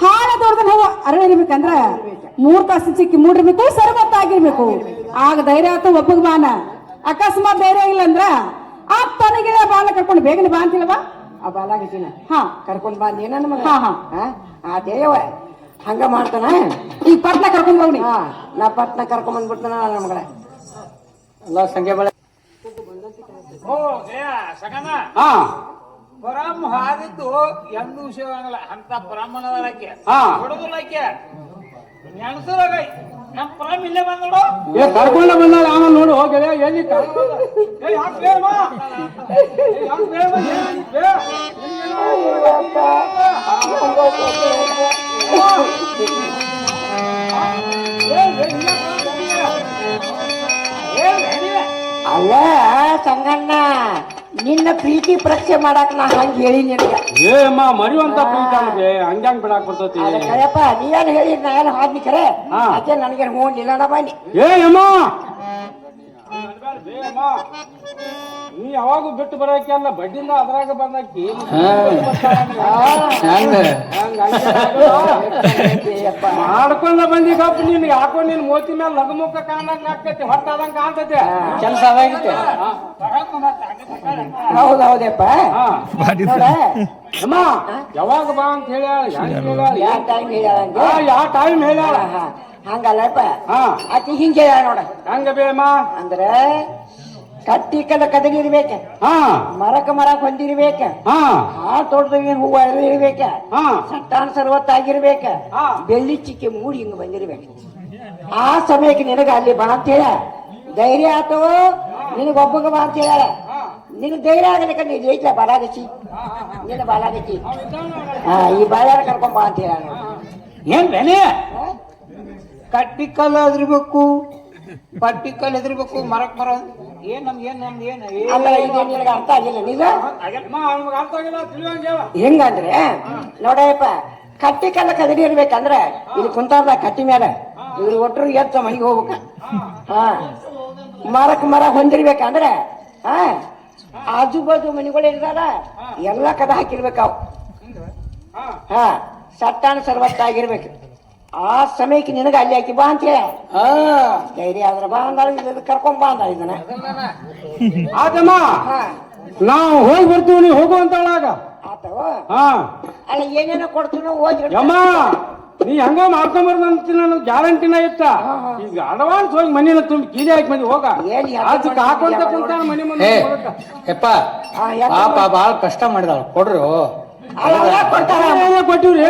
ಹಾಳ ದೊಡ್ಡದನ್ನ ಹೂವ ಅರಳಿರ್ಬೇಕಂದ್ರ 3 ತಾಸು ಚಿಕ್ಕಿ ಮೂಡಿರ್ಬೇಕು ಸರ್ವತ್ತಾಗಿರ್ಬೇಕು ಆಗ ಧೈರ್ಯ ಆತು ಒಬ್ಬಗ್ ಬಾನ ಅಕಸ್ಮಾತ್ ಧೈರ್ಯ ಇಲ್ಲ ಅಂದ್ರ ಆ ತನಗಿಳ ಬಾಲ ಕರ್ಕೊಂಡು ಬೇಗನೆ ಬಾ ಅಂತಿಲ್ವಾ ಆ ಬಾಲಾಗತಿನ ಹಾ ಕರ್ಕೊಂಡ್ ಬಂದಿ ನನ್ನ ಮಗ ಹಾ ಹಾ ಆ ದೇವ ಹಂಗ ಮಾಡ್ತಾನ. ಈಗ ಪಟ್ನ ಕರ್ಕೊಂಡ್ ಹೋಗ್ನಿ. ಹಾ, ನಾ ಪಟ್ನ ಕರ್ಕೊಂಡ್ ಬಂದ್ಬಿಡ್ತಾನ ನನ್ನ ಮಗಳ. ಎಲ್ಲ ಸಂಖ್ಯೆ ಬೆಳೆ ಓ ಸಗನ ಹಾ ಪರಮ್ ಹಾದಿದ್ದು ಎಂದೂ ವಿಷಯ ಆಗಲ್ಲ ಅಂತ ಬ್ರಾಹ್ಮಣದಕ್ಕೆ ಹಾ. ಹೊಡೆದಕ್ಕೆ ನೆನಸದಾಗ ನಮ್ ಪರಮ್ ಇಲ್ಲೇ ಬಂದ್ ನೋಡು. ಏ ಕರ್ಕೊಂಡ ಬಂದಾಳ ಆಮೇಲೆ ನೋಡು ಹೋಗಿ ಎಲ್ಲಿ ಅಲ್ಲ ಸಂಗಣ್ಣ, ನಿನ್ನ ಪ್ರೀತಿ ಪರೀಕ್ಷೆ ಮಾಡಾಕ ನಾ ಹಂಗ ಹೇಳಿ ನಿನಗೆ. ಏ ಅಮ್ಮ ಮರಿಯುವಂತ ಪ್ರೀತಿ ಹಂಗ್ಯಾಂಗ್ ಬಿಡಾಕ್ ಬರ್ತೈತಿ. ಕರೆಯಪ್ಪ, ನೀ ಏನ್ ಹೇಳಿ ನಾ ಏನು ಹಾದ್ನಿ ಖರೆ. ಹಾ. ಅದೇ ನನಗೆ ಹೋಗ್ಲಿಲ್ಲ ಬನ್ನಿ. ಏ ಅಮ್ಮ ನೀ ಯಾವಾಗೂ ಬಿಟ್ಟು ಬರೋಕೆ ಅಲ್ಲ ಬಡ್ಡಿಂದ ಅದ್ರಾಗ ಬಂದಾಕಿ ಮಾಡ್ಕೊಂಡ ಬಂದಿಗಪ್ಪ. ನೀನ್ ಯಾಕೋ ನಿನ್ ಮೋತಿ ಮೇಲೆ ಲಘುಮುಖ ಕಾಣಂಗ ಆಗ್ತೈತಿ, ಹೊಟ್ಟಾದಂಗ ಕಾಣ್ತೈತಿ. ಕೆಲಸ ಅದಾಗಿತ್ತೆ. ಹೌದೌದಪ್ಪ. ನೋಡ ಅಮ್ಮ ಯಾವಾಗ ಬಾ ಅಂತ ಹೇಳ್ಯಾಳ, ಯಾವ ಟೈಮ್ ಹೇಳ್ಯಾಳ ಯಾವ ಟೈಮ್ ಹೇಳ್ಯಾಳ. ಹಂಗಲ್ಲಪ್ಪ, ಹಾ ಆಕಿ ಹಿಂಗೆ ಹೇಳ್ಯಾಳ ನೋಡ. ಹಂಗ ಬೇ ಅಮ್ಮ. ಅಂದ್ರ ಕಟ್ಟಿಕದ ಕದಲಿರ್ಬೇಕ, ಹಾ ಮರ ಹೊಂದಿರ್ಬೇಕ, ಹಾ ತೋಟದಾಗ ಹೂವ ಇರ್ಬೇಕ, ಹಾ ಸಟ್ಟಾನ್ ಸರ್ವತ್ತಾಗಿರ್ಬೇಕ, ಹಾ. ಬೆಳ್ಳಿ ಚಿಕ್ಕಿ ಮೂಡಿ ಹಿಂಗ ಬಂದಿರ್ಬೇಕ. ಆ ಸಮಯಕ್ಕೆ ನಿನಗ ಅಲ್ಲಿ ಬಾ ಅಂತ ಹೇಳ. ಧೈರ್ಯ ಆತವೋ ನಿನಗೊಬ್ಬಗ ಬಾ ಅಂತ ಹೇಳ. ನಿನಗ್ ಧೈರ್ಯ ಆಗಲಿಕ್ಕ ನೀ ಜೈತ್ಲ ಬಾಲಾಗಚ್ಚಿ, ನಿನ್ನ ಬಾಲಾಗಚ್ಚಿ. ಈ ಬಾಳ್ಯಾರ ಕರ್ಕೊಂಡ್ ಬಾ ಅಂತ ಹೇಳ. ಏನ್ ಬೆನೆ ಕಟ್ಟಿಕಲ್ ಎದ್ರಿಬೇಕು, ಪಟ್ಟಿಕಲ್ ಎದ್ರಿಬೇಕು, ಮರಕ್ ಮರ ಏನ್ ಅಲ್ಲ, ಇದೇನ್ ನಿನಗ ಅರ್ಥ ಆಗಿಲ್ಲ. ನೀಗ ಅರ್ಥ ಆಗಿಲ್ಲ, ತಿಳಿಯಂಗೆ ಹೇಳ. ಹೆಂಗಂದ್ರೆ ನೋಡಪ್ಪ, ಕಟ್ಟಿ ಕಲ್ಲ ಕದಡಿ ಇರ್ಬೇಕಂದ್ರ ಇಲ್ಲಿ ಕುಂತಾರ್ದ ಕಟ್ಟಿ ಮೇಲೆ ಇವ್ರು ಒಟ್ಟರು ಎತ್ತ ಮನೆಗೆ ಹೋಗ್ಬೇಕ. ಹಾ, ಮರ ಹೊಂದಿರ್ಬೇಕಂದ್ರೆ ಆಜು ಬಾಜು ಮನೆಗಳು ಇರ್ತಾರ ಎಲ್ಲ ಕದ ಹಾಕಿರ್ಬೇಕು ಅವು. ಹಾ, ಸಟ್ಟಾನ ಸರ್ವತ್ತಾಗಿರ್ಬೇಕು. ಆ ಸಮಯಕ್ಕೆ ನಿನಗ ಅಲ್ಲಿ ಹಾಕಿ ಬಾ ಅಂತ ಹೇಳ. ಧೈರ್ಯ ಆದ್ರ ಬಾ ಅಂದ, ಕರ್ಕೊಂಡ್ ಬಾ ಅಂದ ಇದನ್ನ. ಆತಮ್ಮ ನಾವು ಹೋಗಿ ಬರ್ತೀವಿ, ನೀವು ಹೋಗುವಂತಾಳಾಗ. ಆತವ ಹಾ ಅಲ್ಲ, ಏನೇನೋ ಕೊಡ್ತೀನೋ ಹೋಗಿ. ಯಮ್ಮ ನೀ ಹಂಗ ಮಾಡ್ಕೊಂಬರ್ದಂತ ನನಗೆ ಗ್ಯಾರಂಟಿನ ಇತ್ತ. ಈಗ ಅಡ್ವಾನ್ಸ್ ಹೋಗಿ ಮನೇನ ತುಂಬಿ ಕೀಲಿ ಹಾಕಿ ಬಂದಿ ಹೋಗ. ಅದಕ್ಕೆ ಹಾಕೊಂತ ಕುಂತ ಮನೆ ಮುಂದೆ ಯಪ್ಪ ಪಾಪ ಬಾಳ ಕಷ್ಟ ಮಾಡಿದಾಳ, ಕೊಡ್ರು. ಕೊಟ್ಟಿವ್ರಿ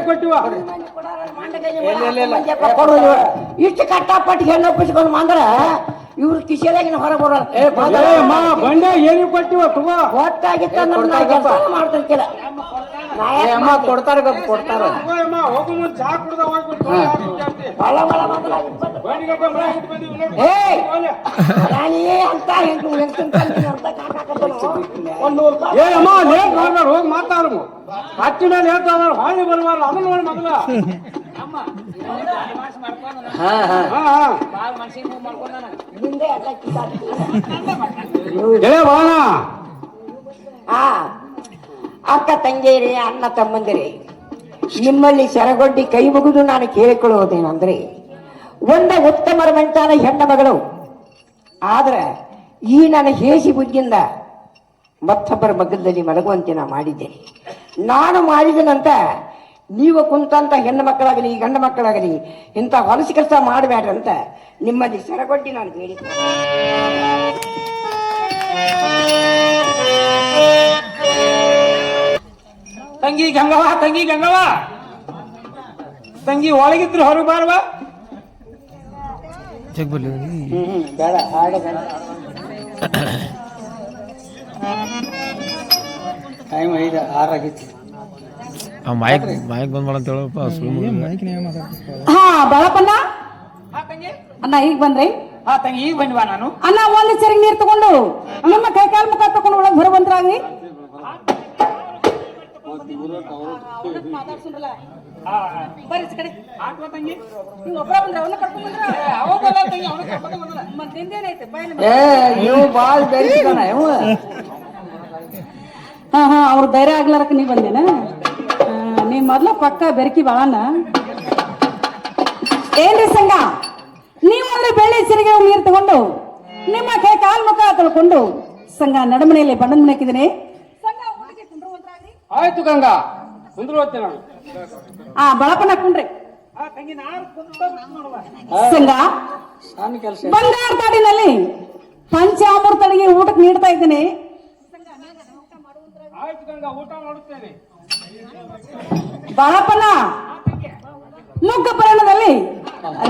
ಕೊಟ್ಟಿವ. ಇಷ್ಟು ಕಟ್ಟಪಟ್ಟು ಹೆಣ್ಣು ಒಪ್ಪಿಸ್ಕೊಂಡು ಬಂದ್ರ ಇವ್ರ ಕಿಶೆದಾಗಿನ ಹೊರ ಬರೋಲ್ಲ. ಬಂಡೆ ಏನು ಕೊಟ್ಟಿವ ತಗೋ. ಗೊತ್ತಾಗಿತ್ತ ಮಾಡ್ತಿರ್ಕಿಲ್ಲ. ಅಮ್ಮ ಕೊಡ್ತಾರ ಕೊಡ್ತಾರ. ಹೋಗು ಮುಂದೆ ಚಾ ಕುಡ್ದ ಅಂತ ಹೋಗಿ ಮಾತಾಡು. ಹತ್ತಿ ಮೇಲೆ ಹೇಳ್ತಾರ ಹೊಳ್ಳಿ ಬರುವಲ್ಲ, ಅದನ್ನ ನೋಡಿ ಮೊದಲ. ಅಕ್ಕ ತಂಗಿಯರೇ, ಅಣ್ಣ ತಮ್ಮಂದಿರೇ, ನಿಮ್ಮಲ್ಲಿ ಸೆರಗೊಡ್ಡಿ ಕೈ ಮುಗಿದು ನಾನು ಕೇಳಿಕೊಳ್ಳುವುದೇನೆಂದ್ರೆ, ಒಂದೇ ಉತ್ತಮರ ಮಂಚಾನ ಹೆಣ್ಣ ಮಗಳು ಆದ್ರೆ ಈ ನನ್ನ ಹೇಸಿ ಬುದ್ಧಿಯಿಂದ ಮತ್ತೊಬ್ಬರ ಮಗದಲ್ಲಿ ಮಲಗುವಂತೆ ನಾ ಮಾಡಿದ್ದೇನೆ. ನಾನು ಮಾಡಿದನಂತ ನೀವು ಕುಂತಂತ ಹೆಣ್ಣು ಮಕ್ಕಳಾಗಲಿ ಗಂಡ ಮಕ್ಕಳಾಗಲಿ ಇಂಥ ಹೊಲಸು ಕೆಲಸ ಮಾಡಬೇಡ್ರಂತ ನಿಮ್ಮಲ್ಲಿ ಸೆರಗೊಡ್ಡಿ ನಾನು ಹೇಳಿದ್ದೆ. ತಂಗಿ ಗಂಗವ್ವ ತಂಗಿ ಒಳಗಿದ್ರು ಹೊರಗೆ ಬಾರವಾ. ಚೆಕ್ ಬರ್ಲಿ ಬೇಡ, ಟೈಮ್ 6 ಆಗೈತಿ. ಮೈಕ್ ಬಂದ್ ಮಾಡಂತ ಹೇಳಪ್ಪ. ಹಾ ಬಾಳಪ್ಪಣ್ಣ ಅಣ್ಣ, ಈಗ ಬಂದ್ರಿ? ತಂಗಿ ಈಗ ಬಂದ್ವಾ ನಾನು. ಅಣ್ಣ, ಒಂದು ಸರಿ ನೀರ್ ತಗೊಂಡು ನಿಮ್ಮ ಕೈ ಕಾಲು ಮುಖ ತಗೊಂಡು ಒಳಗೆ ಹೊರ ಬಂದ್ರಾಗ್ರಿ. ನೀವು ಬಾಳ ಬೆರಿತಾನ. ಹಾ ಅವ್ರ ಧೈರ್ಯ ಆಗ್ಲಾರಕ ನೀ ಬಂದೇನ? ನೀ ಮೊದ್ಲ ಪಕ್ಕ ಬೆರಕಿ ಬಾಳಣ್ಣ. ಏನ್ರಿ ಸಂಘ, ನೀವು ಅಂದ್ರೆ ಬೆಳ್ಳಿ ಸಿರಿಗೆ ನೀರು ತಗೊಂಡು ನಿಮ್ಮ ಕೈ ಕಾಲ್ ಮುಖ ತೊಳ್ಕೊಂಡು ಸಂಘ ನಡಮನೆಯಲ್ಲಿ ಬಣ್ಣದ ಮನೆ ಹಾಕಿದ್ದೀನಿ. ಆಯ್ತು ಗಂಗಾ, ಕುಂದ್ರು ಹೋಗ್ತೇನೆ ಬಳಪನ ಕುಂಡ್ರಿ ಆ ತಂಗಿ ನಾನು ಕುಂತ ನೋಡುವ ಸಂಗ ನಾನು ಕೆಲಸ ಬಂಗಾರ ತಾಡಿನಲ್ಲಿ ಪಂಚಾಮೃತಳಿಗೆ ಊಟಕ್ಕೆ ನೀಡ್ತಾ ಇದ್ದೀನಿ. ಆಯ್ತು ಗಂಗಾ, ಊಟ ಮಾಡುತ್ತೇನೆ. ಬಳಪನ ಮುಗ್ಗ ಪಯಣದಲ್ಲಿ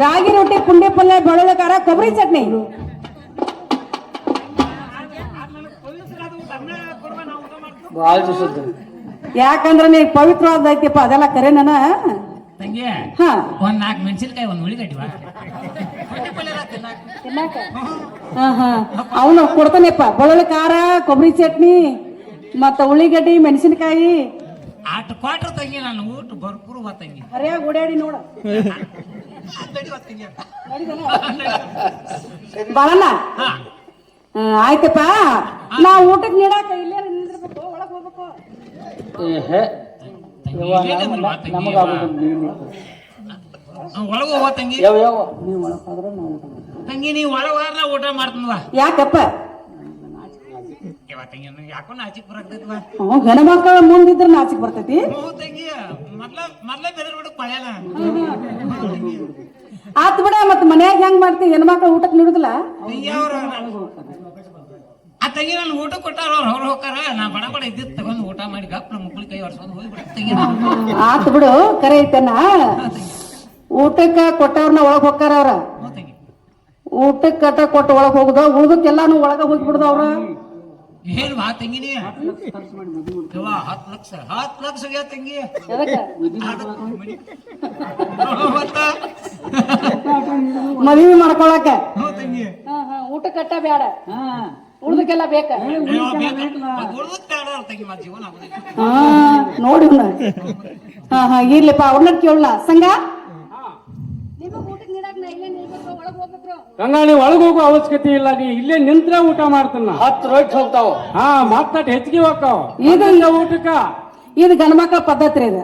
ರಾಗಿ ರೊಟ್ಟಿ, ಪುಂಡಿ ಪಲ್ಯ, ಬೆಳ್ಳುಳ್ಳಿ ಖಾರ, ಕೊಬ್ಬರಿ ಚಟ್ನಿ. ಭಾಳ ದಿವಸದ್ದು ಯಾಕಂದ್ರೆ ನೀ ಪವಿತ್ರವಾದ ಐತಿಪ್ಪ ಅದೆಲ್ಲ ಕರೆ ನನ್ನ. ತಂಗಿ ಹಾ ಒಂದ್ 4 ಮೆಣಸಿನ್ಕಾಯಿ ಒಂದ್ ಉಳಿಗಡ್ಡಿ ಅವನು ಕೊಡ್ತಾನೆಪ್ಪ. ಬೆಳ್ಳುಳ್ಳಿ ಖಾರ, ಕೊಬ್ಬರಿ ಚಟ್ನಿ, ಮತ್ತ ಉಳ್ಳಿಗಡ್ಡಿ, ಮೆಣಸಿನಕಾಯಿ. ಆಟ ಕ್ವಾಟ್ರ್ ತಂಗಿ ನಾನು ಊಟ ಬರ್ಪೂರ್ ತಂಗಿ ಹರಿಯಾಗಿ ಓಡಾಡಿ ನೋಡ ಬಾಳಣ್ಣ. ಹಾ ಆಯ್ತಪ್ಪ, ನಾ ಊಟಕ್ಕೆ ನೀಡಾಕ ಇಲ್ಲೇ ನಿಂದಿರ್ಬೇಕು, ಒಳಗ್ ಹೋಗ್ಬೇಕು. ಒಳಗ ಹೋಗ ತಂಗಿ. ಯಾವ ಯಾವ ತಂಗಿ ನೀ ಒಳಗ ಊಟ ಮಾಡ್ತನ್ವಾ. ಯಾಕಪ್ಪ? ತಂಗಿ ಯಾಕೋ ನಾಚಿಕ್ ಬರಾಕ್ತೈತ್ವಾ. ಗಣ ಮಕ್ಕಳ ಮುಂದಿದ್ರ ನಾಚಿಕ್ ಬರ್ತೈತಿ. ತಂಗಿ ಮೊದ್ಲ ಬೇರೆ ಬಿಡಕ್ ಪಳ್ಯಾಲ. ಆತ್ ಬಿಡ, ಮತ್ ಮನ್ಯಾಗ ಹೆಂಗ್ ಮಾಡ್ತಿ? ಹೆಣ್ಮಕ್ಳು ಊಟಕ್ಕೆ ನೀಡುದಿಲ್ಲ. ತಂಗಿ ಅವ್ರ ಆ ತಂಗಿ ನಾನು ಊಟ ಕೊಟ್ಟಾರ ಅವ್ರು ಹೋಗಾರ. ನಾ ಬಡ ಬಡ ಇದ್ದಿದ್ ತಗೊಂಡ್ ಊಟ ಮಾಡಿ ಗಪ್ ನಮ್ಮ ಮುಕ್ಳಿ ಕೈ ಹೊಡ್ಸ್ಕೊಂಡು ಹೋಗ್ಬಿಡ ತಂಗಿ. ಆತ್ ಬಿಡು, ಕರೆ ಐತೆನ. ಊಟಕ್ಕ ಕೊಟ್ಟವ್ರನ್ನ ಒಳಗ್ ಹೋಗ್ತಾರ ಅವ್ರ. ತಂಗಿ ಊಟಕ್ಕೆ ಕಟ್ಟ ಕೊಟ್ಟು ಒಳಗ್ ಹೋಗುದ, ಉಳ್ದಕ್ಕೆಲ್ಲಾನು ಒಳಗ ಹೋಗ್ಬಿಡುದ ಅವ್ರ. ಏನ್ ಬಾ ತಂಗಿ ನೀ 10 ಲಕ್ಷ ಹೋಗ್ಯ ತಂಗಿ. ಮದ್ವಿ ಮಾಡ್ಕೊಳಕ ತಂಗಿ ಊಟ ಕಟ್ಟ ಬೇಡ, ಉಳ್ದಕ್ಕೆಲ್ಲ ಬೇಕ. ತಂಗಿ ಮತ್ ಜೀವನ ಆಗುದಿಲ್ಲ. ನೋಡಿ ಇರ್ಲಿಪ್ಪ, ಅವ್ರನ್ನ ಕೇಳಲ್ಲ. ಸಂಗ ಗಂಗಾ, ನೀ ಒಳಗ್ ಹೋಗೋ ಅವಶ್ಯಕತೆ ಇಲ್ಲ. ನೀ ಇಲ್ಲೇ ನಿಂತ್ರೆ ಊಟ ಮಾಡ್ತಾನ. 10 ರೊಟ್ಟಿ ಹೋಗ್ತಾವ. ಹಾ, ಮತ್ತ ಹೆಚ್ಚಿಗೆ ಹೋಗ್ತಾವ ಇದು ಊಟಕ್ಕ. ಇದು ಗಂಡ್ಮಕ್ಳ ಪದ್ಧತಿ ರೀ ಇದು.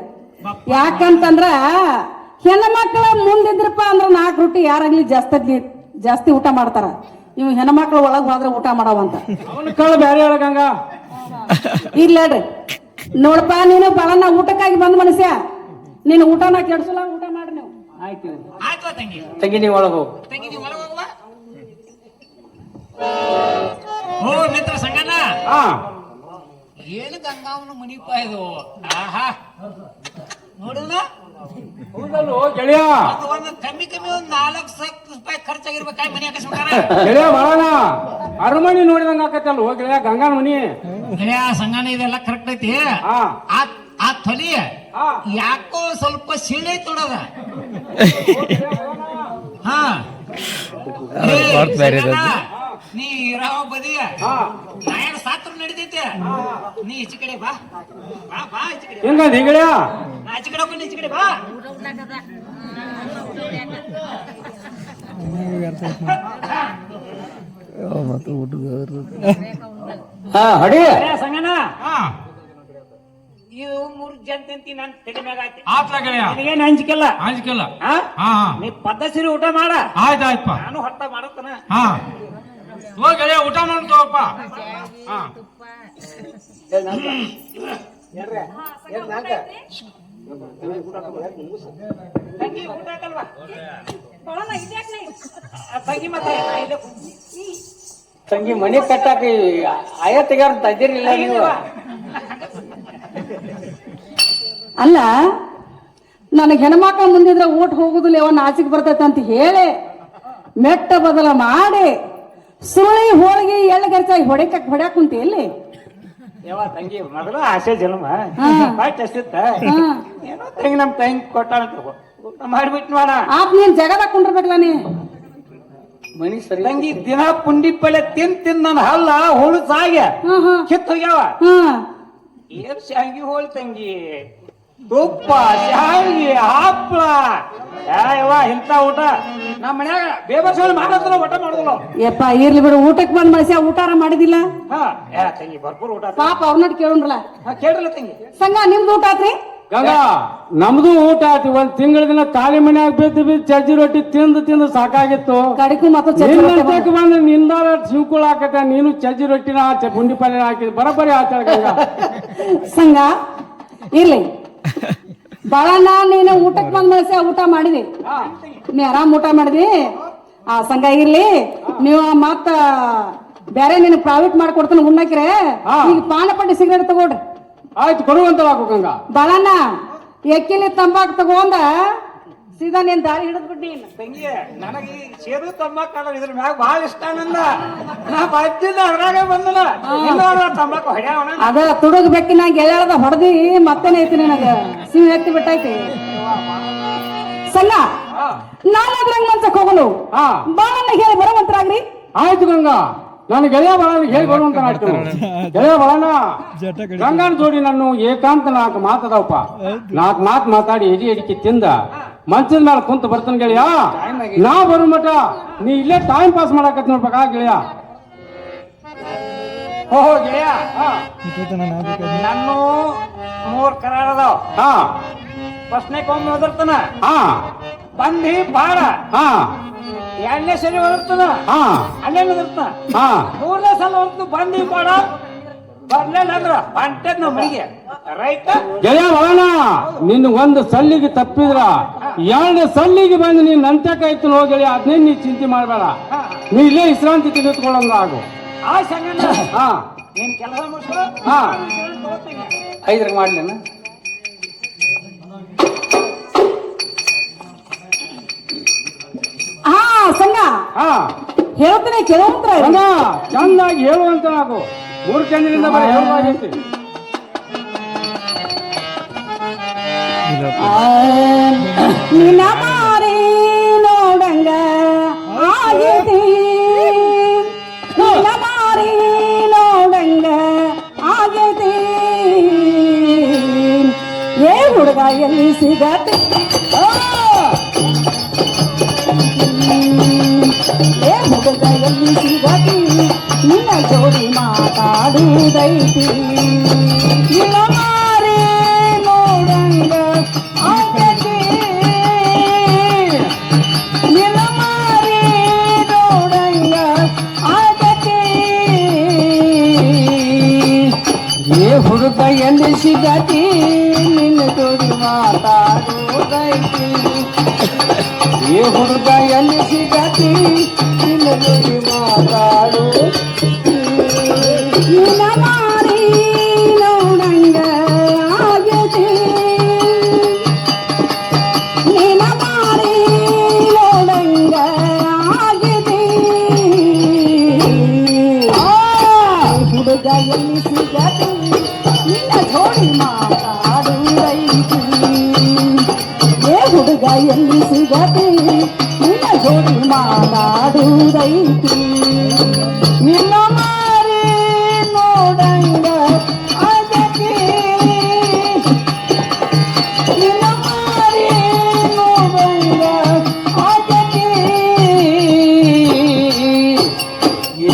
ಯಾಕಂತಂದ್ರ ಹೆಣ್ಮಕ್ಳ ಮುಂದಿದ್ರಪ್ಪ ಅಂದ್ರ 4 ರೊಟ್ಟಿ ಯಾರಾಗ್ಲಿ ಜಾಸ್ತಿ ಊಟ ಮಾಡ್ತಾರ. ಇವ್ ಹೆಣ್ಮಕ್ಳು ಒಳಗ್ ಹೋದ್ರ ಊಟ ಮಾಡವಂತ. ಅವನ ಕಳ್ಳ ಬ್ಯಾರೆ ಹೇಳ ಗಂಗಾ. ಇರ್ಲೇಡ್ರಿ ನೋಡಪ್ಪ, ನೀನು ಬಾಳನ್ನ ಊಟಕ್ಕಾಗಿ ಬಂದ್ ಮನುಷ್ಯ, ನೀನು ಊಟನ ಕೆಡ್ಸಲ್ಲ. ಊಟ ಮಾಡ್ರಿ ನೀವು. ಆಯ್ತು ತಂಗಿ. ತಂಗಿ ನೀವು ಒಳಗೆ ಹೋಗು. ತಂಗಿ ನೀ ಒಳಗ ಹೋಗುವ. ಓ ಮಿತ್ರ ಸಂಗಣ್ಣ, ಏನು ಗಂಗಾವನ ಮುನಿಪ ಇದು. ಆಹಾ ನೋಡಿದ ಹೌದಲ್ವೋ ಗೆಳೆಯ? ಒಂದು ಕಮ್ಮಿ ಒಂದ್ 4 ಲಕ್ಷ ರೂಪಾಯಿ ಖರ್ಚಾಗಿರ್ಬೇಕಾಗಿ ಮನೆ ಹಾಕಿಸ್ಬಿಟ್ಟಾರ. ಗೆಳೆಯ ಬಾಳಣ್ಣ, ಅರಮನಿ ನೋಡಿದಂಗ ಆಕತ್ತಲ್ವೋ ಗೆಳೆಯ ಗಂಗಾನ ಮನಿ. ಗೆಳೆಯ ಸಂಗಣ್ಣ, ಇದೆಲ್ಲ ಕರೆಕ್ಟ್ ಐತಿ. ಆ ತೊಲಿ ಯಾಕೋ ಸ್ವಲ್ಪ ಸೀಳೆ ತೊಡದ. ಹಾ ನೀ ಇರಾವ ಬದಿಯ ನಾಯನ ಸಾತ್ರ ನಡಿತೈತೆ. ನೀ ಈಚೆ ಕಡೆ ಬಾ ಬಾ ಬಾ ಈಚೆ ಕಡೆ. ಹೆಂಗ ಗೆಳೆಯ? ನಾ ಈಚೆ ಕಡೆ ಹೋಗ್ತೀನಿ, ಈಚೆ ಕಡೆ ಬಾ. ಹಾ ಹಡಿ ಸಂಗನ, ಇದು 3 ಜನ ನಾನು ತೆಗೆ ಮ್ಯಾಗ ಆತ್ಲ ಗೆಳೆಯ, ಏನ್ ಹಂಚಿಕೆಲ್ಲ ಅಂಜಿಕೆಲ್ಲ. ನೀ ಪದ್ಧತಿ ಊಟ ಮಾಡ. ಆಯ್ತಾಯ್ತಪ್ಪ. ನಾನು ಹೊತ್ತ ಮಾಡತ್ತನ. ಹಾ ಓ ಗೆಳೆಯ, ಊಟ ಮಾಡ್ತವಪ್ಪ. ಹಾ ತಂಗಿ ಊಟ ಹಾಕಲ್ವಾ? ತಂಗಿ ಮತ್ತೆ ತಂಗಿ ಮನೆ ಕಟ್ಟಾಕ ಆಯ ತೆಗಾರ ತದ್ದಿರ್ಲಿಲ್ಲ ನೀವು. ಅಲ್ಲ, ನನಗೆ ಹೆಣ್ಮಕ್ಳ ಮುಂದಿದ್ರೆ ಊಟ ಹೋಗುದಿಲ್ಲ, ಯಾವ ನಾಚಿಕೆ ಬರ್ತೈತೆ ಅಂತ ಹೇಳಿ ಮೆಟ್ಟ ಬದಲ ಮಾಡಿ ಸುಳಿ ಹೋಳಿಗೆ ಎಳ್ಳೆಗರ್ಚಾಗಿ ಹೊಡ್ಯಾಕ್ ಕುಂತಿ ಎಲ್ಲಿ? ಯಾವ ತಂಗಿ ಮೊದಲ ಆಸೆ ಜನ್ಮ ಬಾಯ್ ಟೆಸ್ಟಿತ್ತ ಏನೋ ತಂಗಿ ನಮ್ ತಂಗಿ ಕೊಟ್ಟಾಳ ಊಟ ಮಾಡ್ಬಿಟ್ಟು ಮಾಡ. ಆಪ್ ನೀನ್ ಜಗದ ಕುಂಡ್ರಬೇಕಲ್ಲ ನೀ. ಮನಿ ಸರಿ ತಂಗಿ ದಿನ ಪುಂಡಿ ಪಲ್ಯ ತಿಂದ್ ನನ್ನ ಹಲ್ಲ ಹುಳು ಸಾಗ್ಯ ಕಿತ್ ಹೋಗ್ಯಾವ. ಏನ್ ಶಾವಿಗೆ ಹೋಳ್ ತಂಗಿ, ತುಪ್ಪ, ಶಾವಿಗೆ, ಹಪ್ಪಳ, ಯಾವ ಇಂತ ಊಟ ನಮ್ಮ ಮನ್ಯಾಗ ಬೇಬರ್ಸೋಳು ಮಾಡತ್ರ ಊಟ ಮಾಡುದಿಲ್ಲ. ಯಪ್ಪ ಇರ್ಲಿ ಬಿಡು, ಊಟಕ್ಕೆ ಬಂದ್ ಮನುಷ್ಯ ಊಟಾರ ಮಾಡಿದಿಲ್ಲ. ಹಾ ತಂಗಿ ಭರ್ಪೂರ್ ಊಟ. ಪಾಪ ಅವ್ರನ್ನ ಕೇಳೋಣ್ರಲ್ಲ. ಕೇಳಿಲ್ಲ ತಂಗಿ. ಸಂಗ ನಿಮ್ದು ಊಟ ಆತ್ರಿ? ಗಂಗಾ, ನಮ್ದು ಊಟ ಆಯ್ತು. 1 ತಿಂಗಳ ದಿನ ತಾಲಿ ಮನ್ಯಾಗ ಬಿದ್ದು ಚಜ್ಜಿ ರೊಟ್ಟಿ ತಿಂದು ಸಾಕಾಗಿತ್ತು. ಕಡಿಕು ಮತ್ತು ಬಂದು ನಿಂದಾರ ಶಿವಕುಳ ಹಾಕತ್ತ. ನೀನು ಚಜ್ಜಿ ರೊಟ್ಟಿನ ಪುಂಡಿ ಪಲ್ಯ ಹಾಕಿದ್ ಬರಬರಿ ಆಚಾರ ಗಂಗಾ. ಸಂಗ ಇರ್ಲಿ, ಬಾಳಣ್ಣ ನೀನು ಊಟಕ್ಕೆ ಬಂದ ಮೇಲೆ ಊಟ ಮಾಡಿದಿ, ನೀ ಆರಾಮ್ ಊಟ ಮಾಡಿದಿ. ಆ ಸಂಘ ಇರ್ಲಿ, ನೀವು ಮತ್ತ ಬೇರೆ ನೀನು ಪ್ರೈವೇಟ್ ಮಾಡ್ಕೊಡ್ತಾನೆ ಉಣ್ಣಾಕ್ರೆ. ಈಗ ಪಾನ ಪಟ್ಟಿ ಸಿಗರೇಟ್ ತಗೊಳ್ರಿ. ಆಯ್ತು, ಕೊಡುವಂತ ಗಂಗ. ಬಾಳಣ್ಣ ಎಕ್ಕಿಲಿ ತಂಬಾಕ್ ತಗೊಂಡ ಸೀದಾ ನೀನ್ ದಾರಿ ಹಿಡಿದ್ ಬಿಡ್ನಿ. ತಂಗಿ ನನಗೆ ಈ ಸೇದು ತಂಬಾಕು ಇದ್ರ ಮ್ಯಾಗ ಬಹಳ ಇಷ್ಟ ನಂದ. ನಾ ಬರ್ತಿದ್ದ ಅದ್ರಾಗ ಬಂದನ ತಂಬಾಕು ಹೊಡ್ಯಾವಣ. ಅದ ತುಡುಗ್ ಬೆಕ್ಕಿನ ಗೆಳೆಯದ ಹೊಡೆದಿ ಮತ್ತೇನೆ ಐತಿ ನಿನಗ ಸಿವಿ ಎತ್ತಿ ಬಿಟ್ಟೈತಿ. ಸಂಗ ನಾನಾದ್ರಂಗ್ ಮನ್ಸಕ್ ಹೋಗಲು ಬಾಳಣ್ಣ ಹೇಳಿ ಬರುವಂತರಾಗ್ರಿ. ಆಯ್ತು ಗಂಗಾ, ನಾನು ಗೆಳೆಯ ಬಾಳಣ್ಣ ಹೇಳಿ ಬರುವಂತ ಮಾಡ್ತೀನಿ. ಗೆಳೆಯ ಬಾಳಣ್ಣ ಗಂಗಾನ ಜೋಡಿ ನಾನು ಏಕಾಂತ 4 ಮಾತದವಪ್ಪ. 4 ಮಾತು ಮಾತಾಡಿ ಎಡಿ ಅಡಿಕೆ ತಿಂದ ಮಂಚದ ಮೇಲೆ ಕುಂತ ಬರ್ತಾನೆ ಗೆಳೆಯ. ನಾ ಬರು ಮಟ ನೀ ಇಲ್ಲೇ ಟೈಮ್ ಪಾಸ್ ಮಾಡಾಕತ್ ನೋಡ್ಬೇಕಾ ಗೆಳೆಯ. ಓಹೋ ಗೆಳೆಯ, ನಾನು 3 ಕರಾರ ಅದಾವ. ಫಸ್ಟ್ನೇಕೊಮ್ಮೆ ಓದಿರ್ತಾನ, ಬಂದಿ ಬಾಳ. 2ನೇ ಸರಿ ಓದಿರ್ತಾನ, ಅಲ್ಲೇ ಓದಿರ್ತಾನ. 3ನೇ ಸಲ ಓದ್ತು ಬಂದಿ ಬಾಳ ಬರ್ಲಿಲ್ಲ ಅಂದ್ರ ಬಂಟದ್ ನಮ್ಮ ಮನೆಗೆ. ರೈಟ್ ಗೆಳೆಯ ಬಾಳಣ್ಣ, ನಿನ್ನ 1 ಸಲ್ಲಿಗೆ ತಪ್ಪಿದ್ರ 2ನೇ ಸಲ್ಲಿಗೆ ಬಂದು ನೀನ್ ನಂತಕಾಯ್ತು ನೋ ಗೆಳೆಯ. ಅದನ್ನೇ ನೀ ಚಿಂತೆ ಮಾಡಬೇಡ, ನೀ ಇಲ್ಲೇ ವಿಶ್ರಾಂತಿ ತೆಗೆದುಕೊಳ್ಳಂಗ ಆಗು. ಆ ಸಂಗಣ್ಣ ನೀನ್ ಕೆಲಸ ಮುಗಿಸ್ಕೊ. 5 ಮಾಡ್ಲೇನ? ಸಂಗ ಹೇಳ್ತಾನೆ ಕೇಳುವಂತ್ರ ಚಂದಾಗಿ ಹೇಳುವಂತ ನಾವು 3 ಚಂದ್ರಿಂದ ಬರೀ ಹೇಳುವಾಗೈತಿ. ನಿನ್ನ ಮಾರಿ ನೋಡಂಗ ಆಗೈತಿ, ನಿನ್ನ ಮಾರಿ ನೋಡಂಗ ಆಗೈತಿ. ಏ ಹುಡುಗ ಎಲ್ಲಿ ಸಿಗತ್ತೆ, ಏ ಹುಡುಗ ಎಲ್ಲಿ ಸಿಗತಿ, ನಿನ್ನ ಜೋಡಿ ಮಾತಾಡುವುದೈತಿ. ನಿನ್ನ ಮಾರಿ ನೋಡಂಗ ಆಗತಿ, ನಿನ್ನ ಮಾರಿ ನೋಡಂಗ ಆಗತಿ. ಏ ಹುಡುಗ ಎಲ್ಲಿ ಸಿಗತಿ, ನಿನ್ನ ಜೋಡಿ ಮಾತಾಡುವುದೈತಿ. ಏ ಹುಡುಗ ಎಲ್ಲಿ ಸಿಗತಿ, ನಿನ್ನ ಜೋಡಿ ಮಾತಾಡು. ನಿನ್ನ ಮಾರಿ ನೋಡಂಗ ಆಗತಿ, ನಿನ್ನ ಮಾರಿ ನೋಡಂಗ ಆಗತಿ. ಹುಡುಗ ಎಲ್ಲಿ ಸಿಗತಿ, ನಿನ್ನ ಜೋಡಿ ಮಾತಾಡುವುದೈತಿ. ಏ ಹುಡುಗ ಎಲ್ಲಿ ಸಿಗತಿ, ನಿನ್ನ ಜೋಡಿ ಮಾತಾಡುವುದೈತಿ. ನಿನ್ನ ಮಾರಿ ನೋಡಂಗ ಆಗತಿ, ನಿನ್ನ ಮಾರಿ ನೋಡಂಗ ಆಗತಿ.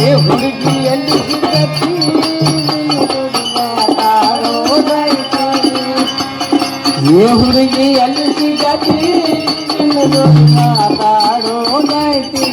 ಏ ಹುಡುಗಿ ಎಲ್ಲಿ ಸಿಗತಿ, ನಿನ್ನ ಜೋಡಿ ಮಾತಾಡುವುದೈತಿ. ಏ ಹುಡುಗಿ ಎಲ್ಲಿ ಸಿಗತಿ, ನಿನ್ನ ಜೋಡಿ ಮಾತಾಡೋದೈತಿ.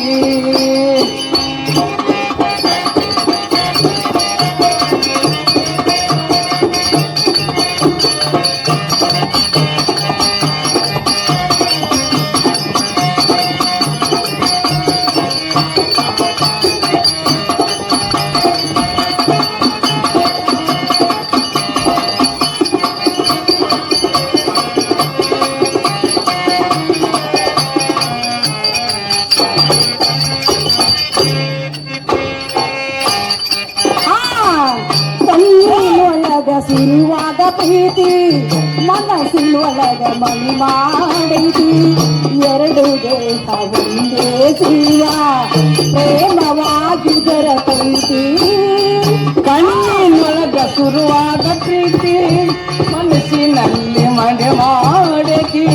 ಸಿರುವಾದ ಪ್ರೀತಿ ಮನಸ್ಸಿನೊಳಗ ಮನಿ ಮಾಡೈತಿ. 2 ದೇಹ ಒಂದೇ ಜೀವ ಪ್ರೇಮವಾಗಿ ಬೆರತೈತಿ. ಕಣ್ಣಿನೊಳಗ ಶುರುವಾದ ಪ್ರೀತಿ ಮನಸ್ಸಿನಲ್ಲಿ ಮನೆ ಮಾಡೈತಿ.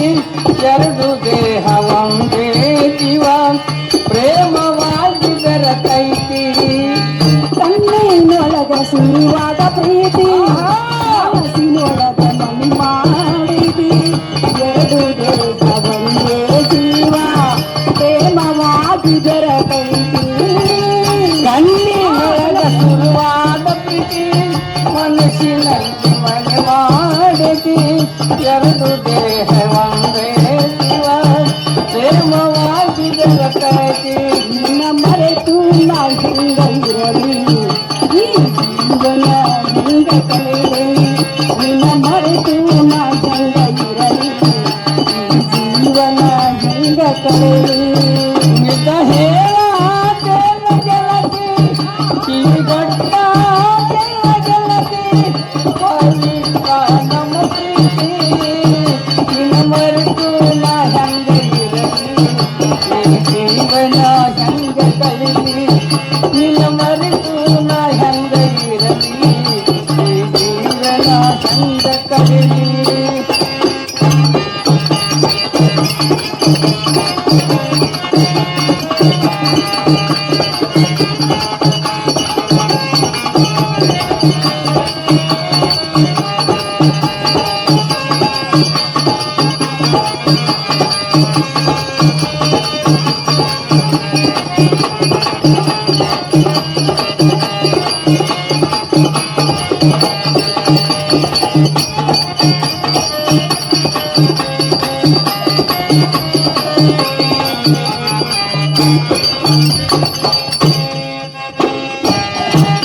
2 ದೇಹ ಒಂದೇ ಜೀವ ಪ್ರೇಮವಾಗಿ ಬೆರತೈತಿ. ಕಣ್ಣಿನೊಳಗ ಶುರುವಾದ ಪ್ರೀತಿ ಮನಸ್ಸಿನೊಳಗ ಮನಿ ಮಾಡಿದಿ. 2 ದೇಹ ಒಂದೇ ಜೀವ ಪ್ರೇಮವಾಗಿ ಬೆರತೈತಿ. ಕಣ್ಣಿನೊಳಗ ಶುರುವಾದ ಪ್ರೀತಿ ಮನಸ್ಸಿನಲ್ಲಿ ಮನೆ ಮಾಡಿದಿ. ಹಂಗ ಕಳೆದಿ ನಿಜ ಹೇಳಾತೇನ ಗೆಳತಿ ಕಿವಿಗೊಟ್ಟ ಗೆಳತಿ ಪವಿತ್ರ ನಮ್ಮ ಪ್ರೀತಿ ನಿನ್ನ ಮರೆತು ನಾ ಹಂಗ ಇರಲಿ ಜೀವನ ಹಂಗ ಕಳೆದಿ ನಿನ್ನ ಮರೆತು ನಾ ಹಂಗ ಇರಲಿ ಜೀವನ ಹಂಗ ಕಳೆದಿ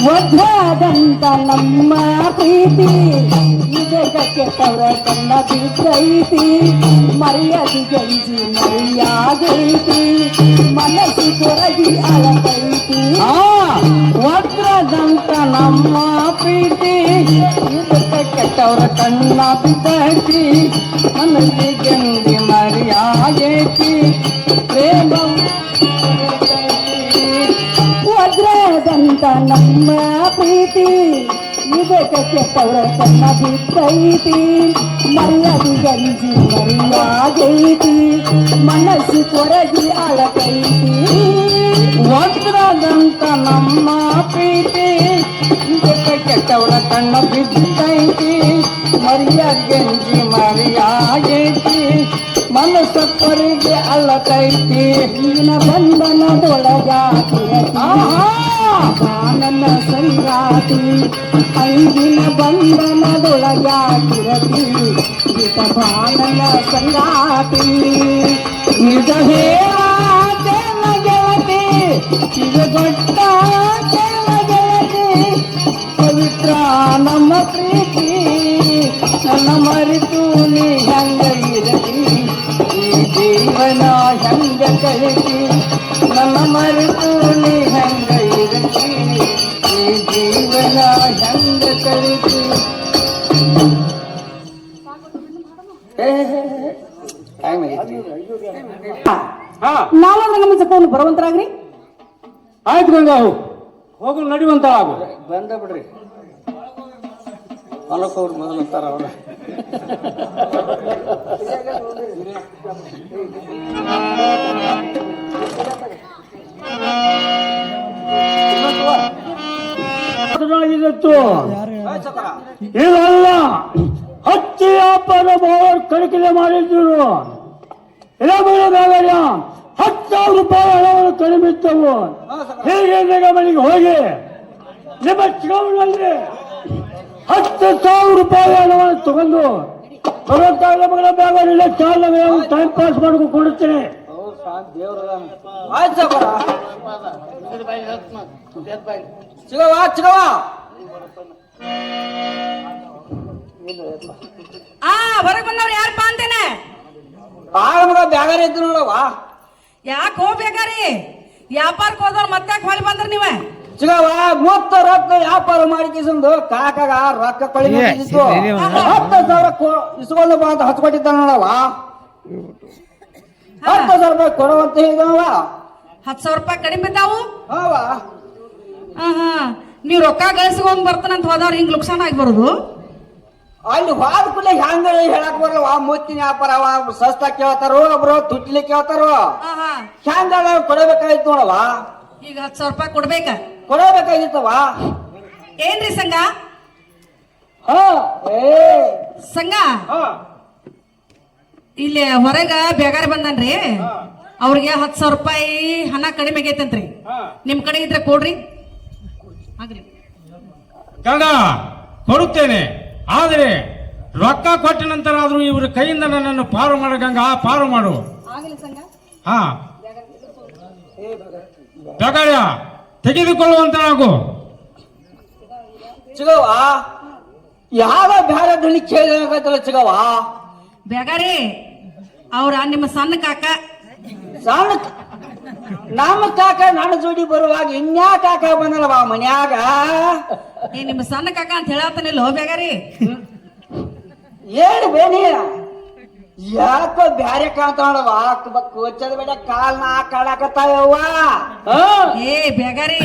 ವಜ್ರದಂತ ನಮ್ಮ ಪ್ರೀತಿ ಇದಕ್ಕೆ ಕೆಟ್ಟವರ ಕಣ್ಣ ಬಿದ್ದೈತಿ ಮರ್ಯಾದಿ ಗಂಜಿ ಮರಿಯಾಗೈತಿ ಮನಸ್ಸು ಕೊರಗಿ ಅಳತೈತಿ ವಜ್ರದಂತ ನಮ್ಮ ಪ್ರೀತಿ ಇದಕ್ಕೆ ಕೆಟ್ಟವರ ಕಣ್ಣ ಬಿದ್ದೈತಿ ಮನಸ್ಸು ಗಂಜಿ ಮರಿಯಾಗೈತಿ ಪ್ರೇಮ ವಜ್ರದಂತ ನಮ್ಮ ಪ್ರೀತಿ ಇದಕ್ಕೆ ಕೆಟ್ಟವರ ಕಣ್ಣ ಬಿದ್ದೈತಿ ಮರ್ಯಾದಿ ಗಂಜಿ ಮರಿಯಾಗೈತಿ ಮನಸ್ಸು ಕೊರಗಿ ಅಳತೈತಿ ವಜ್ರದಂತ ನಮ್ಮ ಪ್ರೀತಿ ಇದಕ್ಕೆ ಕೆಟ್ಟವರ ಕಣ್ಣ ಬಿದ್ದೈತಿ ಮರ್ಯಾದಿ ಗಂಜಿ ಮರಿಯಾಗೈತಿ ಮನಸ್ಸು ಕೊರಗಿ ಅಳತೈತಿ ಈಗಿನ ಬಂಧನದೊಳಗಾಗಿರತಿ ನನ್ನ ಸಂಗಾತಿ ಐದಿನ ಬಂಧನದೊಳಗಾಗಿರತಿ ಗೀತ ಬಾಣನ ಸಂಗಾತಿ ನಿಜ ಹೇಳಾತೇನ ಗೆಳತಿ ಕಿವಿಗೊಟ್ಟ ಗೆಳತಿ ಪವಿತ್ರ ನಮ್ಮ ಪ್ರೀತಿ ನನ್ನ ಮರೆತು ನೀ ಹಂಗ ಇರಲಿ ಈ ಜೀವನ ಹಂಗ ಕಳಿಸಿ ನನ್ನ ಮರೆತು ನೀ ಹಂಗ ಇರಲಿ ಈ ಜೀವನ ಹಂಗ ಕಳಿಸಿ ನಾವೊಂದು ಗಮನಿಸಪ್ಪ ಬರುವಂತರಾಗ್ರಿ ಆಯ್ತು ಗಂಗಾ ಹೋಗು ನಡಿವಂತ ಆಗು ಬಂದ ಬಿಡ್ರಿ ಹೊಲಕ್ಕೆ ಅವ್ರು ಮೊದಲು ಅಂತಾರ ಅವ್ರ ಇದಲ್ಲ ಹತ್ತಿ ವ್ಯಾಪಾರ ಬಾವರ್ ಕಡಿಕೆ ಮಾಡಿದ್ರು ಎಲೆಮಳೆಗಾಗಲ್ಲ 10,000 ರೂಪಾಯಿ ಹಣವನ್ನು ಕಡಿಮೆ ಇತ್ತವು ಹೀಗೆ ಮನೆಗೆ ಹೋಗಿ ನಿಮ್ಮ ಚುನಾವಣೆಯಲ್ಲಿ 10,000 ರೂಪಾಯಿ ಹಣವನ್ನು ತಗೊಂಡು ಬರುವಂತಾಗಲ ಮಗಳ ಬ್ಯಾಗ ಚಾಲ ಟೈಮ್ ಪಾಸ್ ಮಾಡ್ಕೊಂಡು ಕೊಡುತ್ತೇನೆ. ಹೊರಗೆ ಬಂದವ್ರು ಯಾರಪ್ಪ ಅಂತೇನೆ ಮಗ ಬ್ಯಾಗಾರ ಇದ್ದು ನೋಡವ ಯಾಕೆ ಹೋಗ್ಬೇಕಾರಿ ವ್ಯಾಪಾರಕ್ಕೆ ಹೋದವ್ರು ಮತ್ತೆ ಹೊಳಿ ಬಂದ್ರ ನೀವ ಚಿಗವ ಮೊತ್ತ ರೊಕ್ಕ ವ್ಯಾಪಾರ ಮಾಡಿಕೊಂಡು ಕಾಕಾಗ ರೊಕ್ಕ ಕಳಿಬೇಕು 10,000 ಇಸ್ಕೊಂಡು ಬಾ ಅಂತ ಹಚ್ಕೊಟ್ಟಿದ್ದ ನೋಡವ 10,000 ರೂಪಾಯಿ ಕೊಡುವಂತ ಹೇಳಿದವ 10,000 ರೂಪಾಯಿ ಕಡಿಮೆ ಇದ್ದಾವು ಹವ ನೀವ್ ರೊಕ್ಕ ಗಳಿಸ್ಕೊಂಡ್ ಬರ್ತಾನಂತ ಹೋದವ್ರು ಹಿಂಗ್ ಲುಕ್ಸಾನ್ ಆಗಿ ಬರುದು ಅಲ್ಲಿ ಹೋದ ಕೂಡಲೇ ಹೆಂಗ ಹೇಳಕ್ ಬರಲ್ಲ ಮುತ್ತಿನ ವ್ಯಾಪಾರ ಸಸ್ತಾ ಕೇಳ್ತಾರೋ ಒಬ್ರು ತುಟ್ಲಿ ಕೇಳ್ತಾರೋ ಹೆಂಗ ಕೊಡಬೇಕಾಗಿತ್ತು ನೋಡವ ಈಗ 10,000 ರೂಪಾಯಿ ಕೊಡ್ಬೇಕ ಕೊಡಬೇಕಾಗಿತ್ತವ ಏನ್ರಿ ಸಂಘ ಸಂಘ ಇಲ್ಲಿ ಹೊರಗ ಬೇಗಾರ ಬಂದನ್ರಿ ಅವ್ರಿಗೆ 10,000 ರೂಪಾಯಿ ಹಣ ಕಡಿಮೆ ಆಗೈತಂತ್ರಿ ನಿಮ್ ಕಡೆ ಇದ್ರೆ ಕೊಡ್ರಿ ಆಗ್ಲಿ ಗಂಗ ಕೊಡುತ್ತೇನೆ, ಆದರೆ ರೊಕ್ಕ ಕೊಟ್ಟ ನಂತರ ಆದ್ರೂ ಇವ್ರ ಕೈಯಿಂದ ನನ್ನನ್ನು ಪಾರು ಮಾಡು ಗಂಗಾ, ಪಾರು ಮಾಡು. ಹಾ ಬೇಗಾರ ತೆಗೆದುಕೊಳ್ಳುವಂತ ನಾವು ಚಿಗವ ಯಾವ ಬ್ಯಾರೆ ದಣಿ ಕೇಳಿದಲ್ಲ ಚಿಗವ ಬೇಗಾರಿ ಅವ್ರ ನಿಮ್ಮ ಸಣ್ಣ ಕಾಕ ಸಣ್ಣ ನಮ್ಮ ಕಾಕ ನನ್ನ ಜೋಡಿ ಬರುವಾಗ ಇನ್ಯಾ ಕಾಕ ಬಂದಲ್ವಾ ಮನ್ಯಾಗ ಏ ನಿಮ್ಮ ಸಣ್ಣ ಕಾಕ ಅಂತ ಹೇಳತ್ತಾನಿಲ್ಲ ಬೇಗಾರಿ ಏನ್ ಬೇನಿ ಯಾಕೋ ಬ್ಯಾರೆ ಕಾಣ್ತಾವಳವ ಕೋಚದ ಬೇಡ ಕಾಲ್ ನಾ ಕಾಡಾಕತ್ತಾಯವ್ವ ಏ ಬೇಗಾರಿ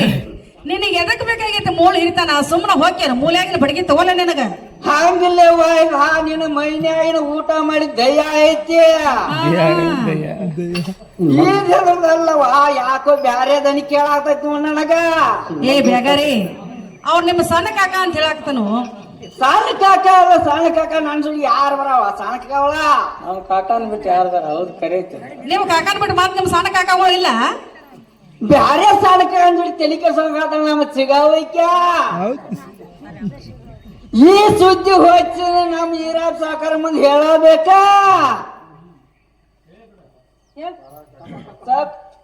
ನಿನಗೆ ಎದಕ್ ಬೇಕಾಗೈತೆ ಮೂಳು ಹಿರಿತಾನ ಸುಮ್ಮನೆ ಹೋಗ್ಯಾನ ಮೂಲ್ಯಾಗಿನ ಬಡಗಿ ತಗೋಲ್ಲ ನಿನಗ ಹಂಗಿಲ್ಲವ್ವ ಈಗ ನಿನ್ನ ಮೈನ್ಯಾಗಿನ ಊಟ ಮಾಡಿ ದಯ ಐತಿ ಈಗಲ್ಲವ ಯಾಕೋ ಬ್ಯಾರೆ ದನಿ ಕೇಳಾಕತೈತಿ ನನಗ ಏ ಬೇಗಾರಿ ಅವ್ರ ನಿಮ್ಮ ಸಣ್ಣ ಕಾಕ ಅಂತ ಹೇಳಾಕ್ತಾನು ಸಣ್ಣ ಕಾಕ ಅಲ್ಲ ಸಣ್ಣ ಕಾಕ ನನ್ ಸುಳಿ ಯಾರು ಬರವ ಸಣ್ಣ ಕಾಕ ಅವಳ ಅವ್ನ ಕಾಕನ್ ಬಿಟ್ಟು ಯಾರ್ದಾರ ಹೌದು ಕರೆಯುತ್ತೆ ನಿಮ್ಮ ಕಾಕನ ಬಿಟ್ಟು ಮಾತ್ರ ನಿಮ್ಮ ಸಣ್ಣ ಕಾಕಗಳು ಇಲ್ಲ ಬ್ಯಾರೆ ಸಣ್ಣ ಕಾಕನ್ ಜೋಡಿ ತಲೆ ಕೆಲ್ಸ ನಮ್ಮ ಸಿಗಾವೈಕ ಈ ಸುದ್ದಿ ಹೋಚ್ ನಮ್ ಈರಾಬ್ ಸಾಕಾರ ಮುಂದೆ ಹೇಳಬೇಕಾ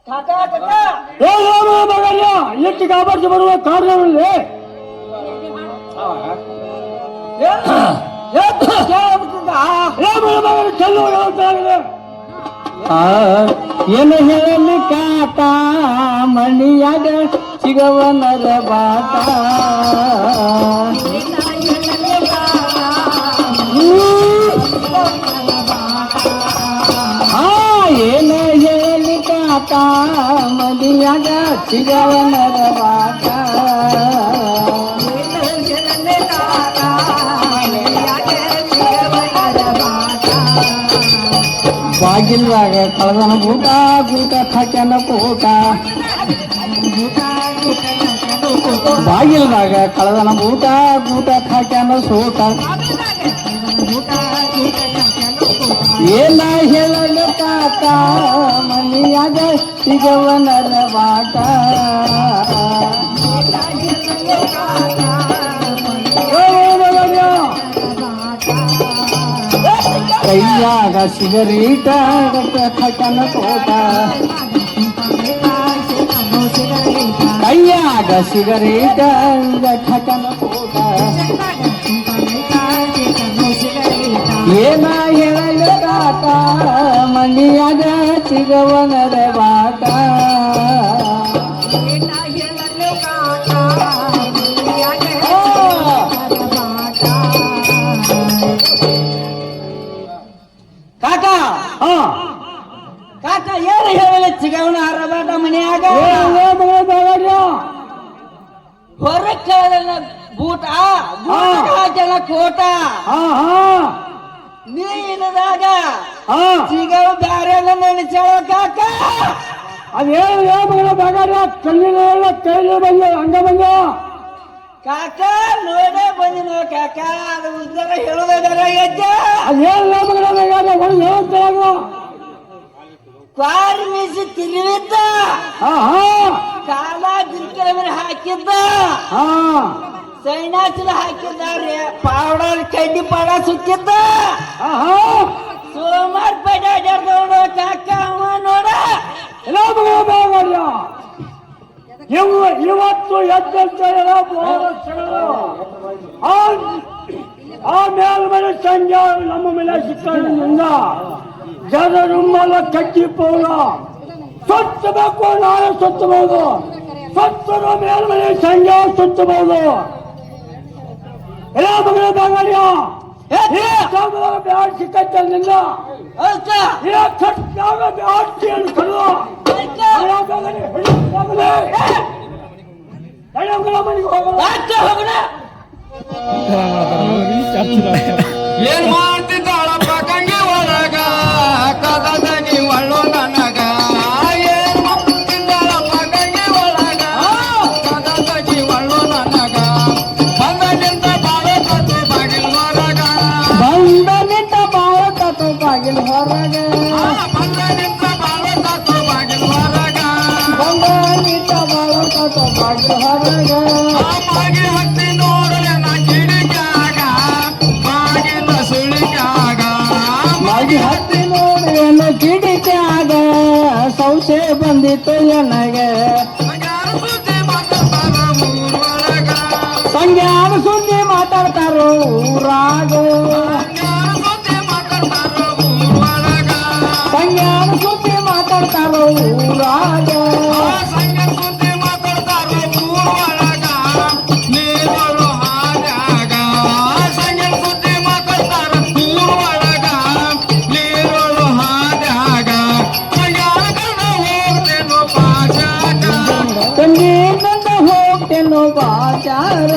ಕಾಕ ಕಾಕ ಎಷ್ಟು ಕಾಪಾಡ್ಸಿ ಬರುವ ಕಾರಣವೇ ಏನು ಹೇಳಲಿ ಕಾಟ ಮಣಿಯಾಗ ಸಿಗವನರ ಬಾಟ ಏನು ಹೇಳಲಿ ಕಾಟ ಮಣಿಯಾಗ ಸಿಗವನರ ಬಾಟ ಬಾಗಿಲ್ದಾಗ ಕಳದನ ಗೂಟ ಗೂಟ ಹಾಕ್ಯಾನ ಕೋಟ ಬಾಗಿಲ್ದಾಗ ಕಳದನ ಗೂಟ ಗೂಟ ಹಾಕ್ಯಾನ ಸೋಟ ಏನ ಹೇಳಲು ಕಾಕ ಮನಿಯಾಗ ಸಿಗವನರ ಬಾಟ ಕೈಯಾಗ ಸಿಗರೇಟ ಹಾಕ್ಯಾನ ಕೋಟ ಕೈಯಾಗ ಸಿಗರೇಟ ಹಾಕ್ಯಾನ ಕೋಟ ಏನ ಹೇಳಲು ಕಾಕ ಮನಿಯಾಗ ಸಿಗವನರ ಬಾಟ ಕಾಕ ಕಾಕ ಏನು ಹೇಳಲಿ ಸಿಗವನ ಹರಬಾಟ ಮನ್ಯಾಗ ಹೊರಕ್ಕ ಬೂಟ ಹಾಕ್ಯಾನ ಕೋಟ ನೀನದಾಗ ಸಿಗವ ಬ್ಯಾರೆ ನೆನೆಸಾಳ ಕಾಕ ಅದೇನು ಬಗಾರ ಕಣ್ಣಿನ ಕೈಲಿ ಬಂದ ಹಂಗ ಬಂದ ಕಾಕ ನೋಡೇ ಬಂದಿನ ಕಾಕ ಅದು ಉದ್ದಾರ ಹೇಳೋದಾರ ಹೆಜ್ಜೆ ಅದೇನು ಕ್ವಾರಿ ಮೀಸಿ ತಿರುವಿದ್ದ ಕಾಲ ಗಿರ್ಕಿರ ಮೇಲೆ ಹಾಕಿದ್ದ ಸೈನಾಚಲ ಹಾಕಿದ್ದಾರೆ ಪೌಡರ್ ಕಡ್ಡಿ ಪಾಡ ಸುತ್ತಿದ್ದ ಸೋಮಾರ್ ಪೇಟೆ ನೋಡ ಕಾಕ ಅವ ನೋಡ ಇವತ್ತು ಎದ್ದಂತ ಆ ಮೇಲ್ಮನೆ ಸಂಜೆ ನಮ್ಮ ಮೇಲೆ ಸಿಕ್ಕಂದ ಜನರುಮ್ಮಲ ಕಟ್ಟಿ ಪೌರ ಸ್ವಚ್ಛಬೇಕು ನಾಳೆ ಸ್ವಚ್ಛಬಹುದು ಸ್ವಚ್ಛರ ಮೇಲ್ಮನೆ ಸಂಜೆ ಸ್ವಚ್ಛಬಹುದು ಎಲ್ಲ ಮಗಳ ಬಾಂಗಡ್ಯ ಬ್ಯಾಡ್ ಸಿಕ್ಕಂತ ಬ್ಯಾಡ್ ಕರೆದು ಏನ್ ಮಾಡ್ತಿದ್ದಾಳಪ್ಪ ಕಂಗೆ ಒಳಗ ಕದದ ನೀ ಒಳ್ಳು ನನಗ ಏನ್ ಮಾಡ್ತಿದ್ದಾಳಪ್ಪ ಕಂಗೆ ಒಳಗ ಕದದ ನೀ ಒಳ್ಳು ನನಗ ಬಂದ ನಿಂತ ಬಾಳ ಕತ್ತು ಬಾಗಿಲ್ ಹೊರಗ ಬಂದ ನಿಂತ ಬಾಳ ಕತ್ತು ಬಾಗಿಲ್ ಹೊರಗ ಬಂದ ನಿಂತ ಬಾಳ ಕತ್ತು ಬಾಗಿಲ್ ಹೊರಗ ಬಂದ ನಿಂತ ಬಾಳ ಕತ್ತು ಬಾಗಿಲ್ ಹೊರಗ ಬಾಗಿ ಹತ್ತಿ ನೋಡಲೆ ನಾ ಕಿಡಿಕ್ಯಾಗ ಬಾಗಿಲ ಸುಳಿಕ್ಯಾಗ ಮಾಗಿ ಹತ್ತಿ ನೋಡಿನ ಕಿಡಿಕ್ಯಾಗ ಸೌಸೆ ಬಂದಿತ್ತು ನನಗೆ ಸಂಜ್ಞಾನ ಸುದ್ದಿ ಮಾತಾಡ್ತಾರೋ ಊರಾಗ ಸಂಜ್ಞಾನ ಸುದ್ದಿ ಮಾತಾಡ್ತಾರ ಮಾತಾಡ್ತಾರ ಊರಾಗ ಸಂಘ ಸುದ್ದಿ ಮಾತಾಡ್ತಾರ ಊರೊಳಗ ನೀರೊಳು ಹಾದ್ಯಾಗ ಸಂಘ ಸುದ್ದಿ ಮಾತಾಡ್ತಾರ ಊರೊಳಗ ನೀರೊಳು ಹಾದ್ಯಾಗ ಸಂಘಾನಕರ ಹೋಗ್ತೇನೋ ಪಾಶಾಕ ತಂಗಿನಿಂದ ಹೋಗ್ತೇನೋ ಬಾಚಾರ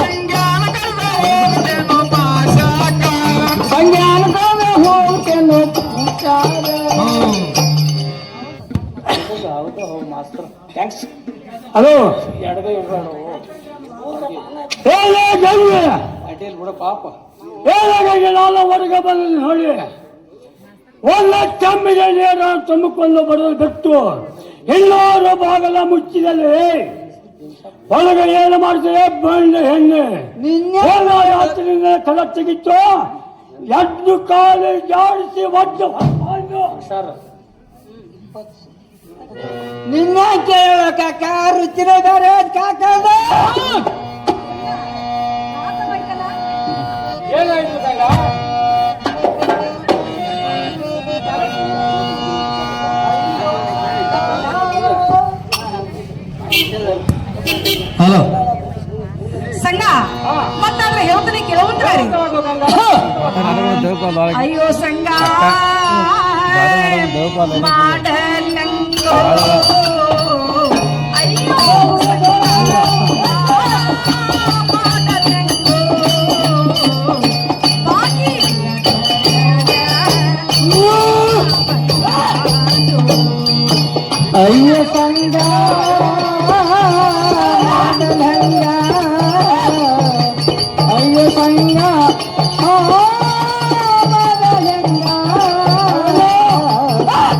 ಸಂಘಾನಕರ ಹೋಗ್ತೇನೋ ಪಾಶಾಕ ಸಂಜ್ಞಾನದ ಹೋಗ್ತೇನೋ ಬಾಚಾರ ಹಲೋ ನಾನು ಹೊರಗೆ ಬಂದ ನೋಡಿ ಒಳ್ಳೆ ಕೆಮ್ಮಿಗೆ ನೀರು ತುಂಬಿಕೊಂಡು ಬರೋದು ಬಿಟ್ಟು ಎಲ್ಲರೂ ಬಾಗಲ ಮುಚ್ಚಿದಲ್ಲಿ ಒಳಗೆ ಏನು ಮಾಡ್ತದೆ ಬಂದ ಹೆಣ್ಣೆ ರಾತ್ರಿಯಿಂದ ಕಲ ತೆಗಿತ್ತು ಎದ್ದು ಕಾಲು ಜಾಡಿಸಿ ಒದ್ದು ಸರ್ ನಿನ್ನ ಕೇಳ ಕಾಕ ರುಚಿನ ಬೇರೆ ಕಾಕದ ಏನಾಯ್ತು ಹಲೋ ಸಂಘ ಮತ್ತಾದ್ರೆ ಹೇಳ್ತಾನೆ ಕೆಲವಂದ್ರೆ ಅಯ್ಯೋ ಸಂಘ ಮಾಡಲಂಗೋ ಅಯ್ಯೋ ಅಯ್ಯ ಸಂಗ ಮಾಡಲಂಗ ಅಯ್ಯ ಸಂಗ ಮಾಡಲಂಗ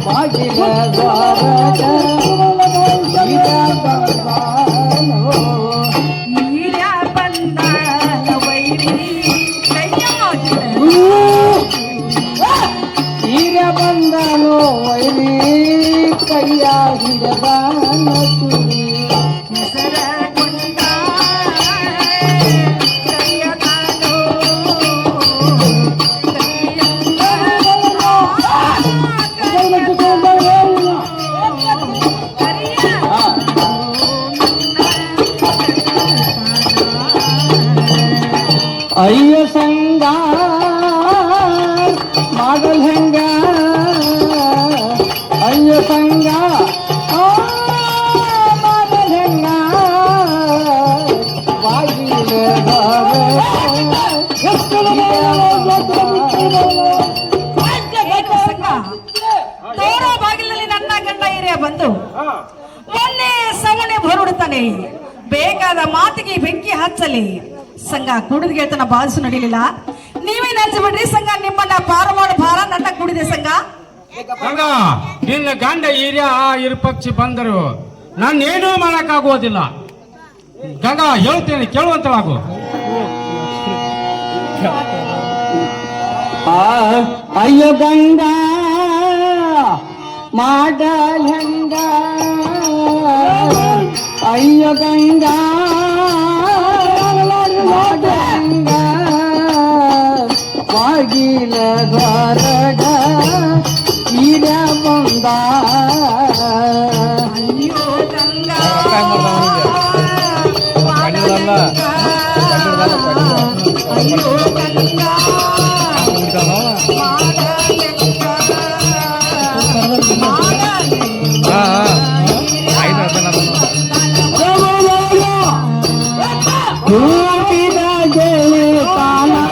ಬಾಗಿಲ ದ್ವಾರದ ನೀರ ಬಂದಾನ ವೈರಿ ಈಗ ಬಂದನು ವೈರಿ ಕೈಯ ಹಿಡದಾನ ತುರಿ ಹೆಸರ ಕೊಂಡ ಕೈಯದಾನೋ ಅಯ್ಯ ಸಂಗ ಮಾಡಲ್ ಹೆಂಗ ಅಯ್ಯ ಸಂಗ ಮಾಡಲ್ ಹೆಂಗ ಬಾಗಿಲ ತೋರೋ ಬಾಗಿಲಲ್ಲಿ ನನ್ನ ಗಂಡ ಹಿರಿಯ ಬಂದು ಮೊನ್ನೆ ಸವಣೆ ಹೊರಡುತ್ತಾನೆ ಬೇಕಾದ ಮಾತಿಗೆ ಬೆಂಕಿ ಹಚ್ಚಲಿ ಸಂಘ ಕುಡಿದ ಗೆಳತನ ಬಾಧಿಸು ನಡೀಲಿಲ್ಲ ನೀವೇ ಬಿಡ್ರಿ ಸಂಘ ನಿಮ್ಮನ್ನ ಪಾರ ಮಾಡೋ ಭಾರ ನನ್ನ ಕುಡಿದೆ ಸಂಘ ಹಂಗ ನಿನ್ನ ಗಂಡ ಹಿರಿಯ ಇರುಪಕ್ಷಿ ಬಂದರು ನಾನೇನೂ ಮಾಡಕ್ಕಾಗೋದಿಲ್ಲ ಗಂಗ ಹೇಳ್ತೇನೆ ಕೇಳುವಂತವಾಗು ಅಯ್ಯ ಗಂಗ ಮಾಡಲ್ ಹೆಂಗ ಅಯ್ಯ ಗಂಗ ಮಾಡಂಗ ಬಾಗಿಲ ದ್ವಾರಗ ಈಡ ಬಂದ ಅಯ್ಯೋ ಗಂಗ ಅಯ್ಯೋ ಗಂಗ ಕೂಡಿದ ಗೆಳೆತನ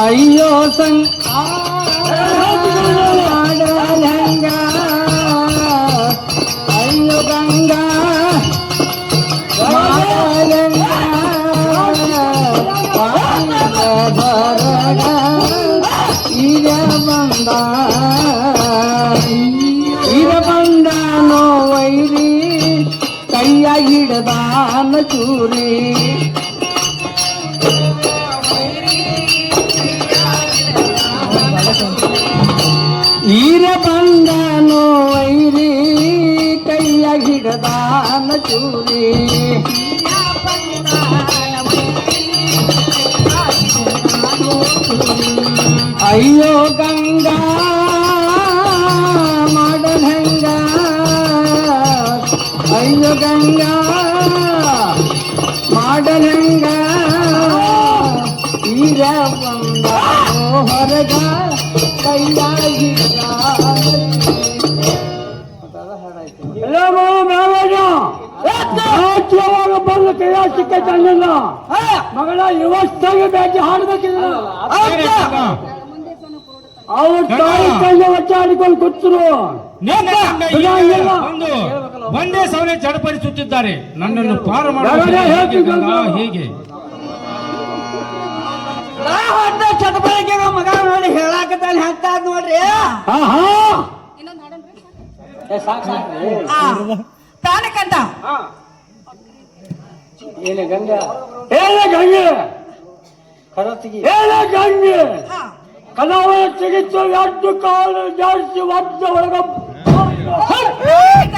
ಅಯ್ಯೋ ಸಂಗ ಮಾಡಲಂಗ ಅಯ್ಯೋ ಗಂಗ ಮಾಡಲಂಗ ಬರಗ ಈಗ ಬಂದಾನೋ ವೈರಿ ಕೈಯ ಹಿಡದಾನ ಚೂರಿ ಈರ ಬಂದಾನೋ ವೈರಿ ಕೈಯ ಹಿಡದಾನ ಚೂರಿ ಬಂದ ಅಯ್ಯೋ ಗಂಗಾ ಮಾಡಲಂಗ ಅಯ್ಯೋ ಗಂಗಾ ಮಾಡಲಂಗ ಈಗ ಬಂದ ಹೊರಗ ಕೈಯಾಗಿದ್ದ ಬಂದು ಕೈಯ ಸಿಕ್ಕಲ್ಲ ಮಗಳ ಇವತ್ತಾಗಿ ಬೇಕಿ ಹಾಡ್ಬೇಕಿಲ್ಲ ಅವ್ರ ತಾಯಿ ಕೈಗೆ ಒಚ್ಚಾಡಿಕೊಂಡು ಕೂತರು ಒಂದೇ ಸವನೆ ಚಡಪಡಿಸುತ್ತಿದ್ದಾರೆ ನನ್ನನ್ನು ಪಾರು ಹೀಗೆ ಚಟಪಡಿಕೆ ಮಗ ನೋಡಿ ಹೇಳಾಕತ್ತಾನೆ ಹಾಕ್ತಾ ನೋಡ್ರಿ ಪ್ರಾಣಕಂತ ಏನ ಗಂಗೆ ಏನ ಗಂಗೆ ಏನ ಗಂಗೆ ಕಲಾವಳ ತೆಗಿತು ಎರಡು ಕಾಲು ಜಾಸ್ತಿ ಒದ್ದ ಒಳಗ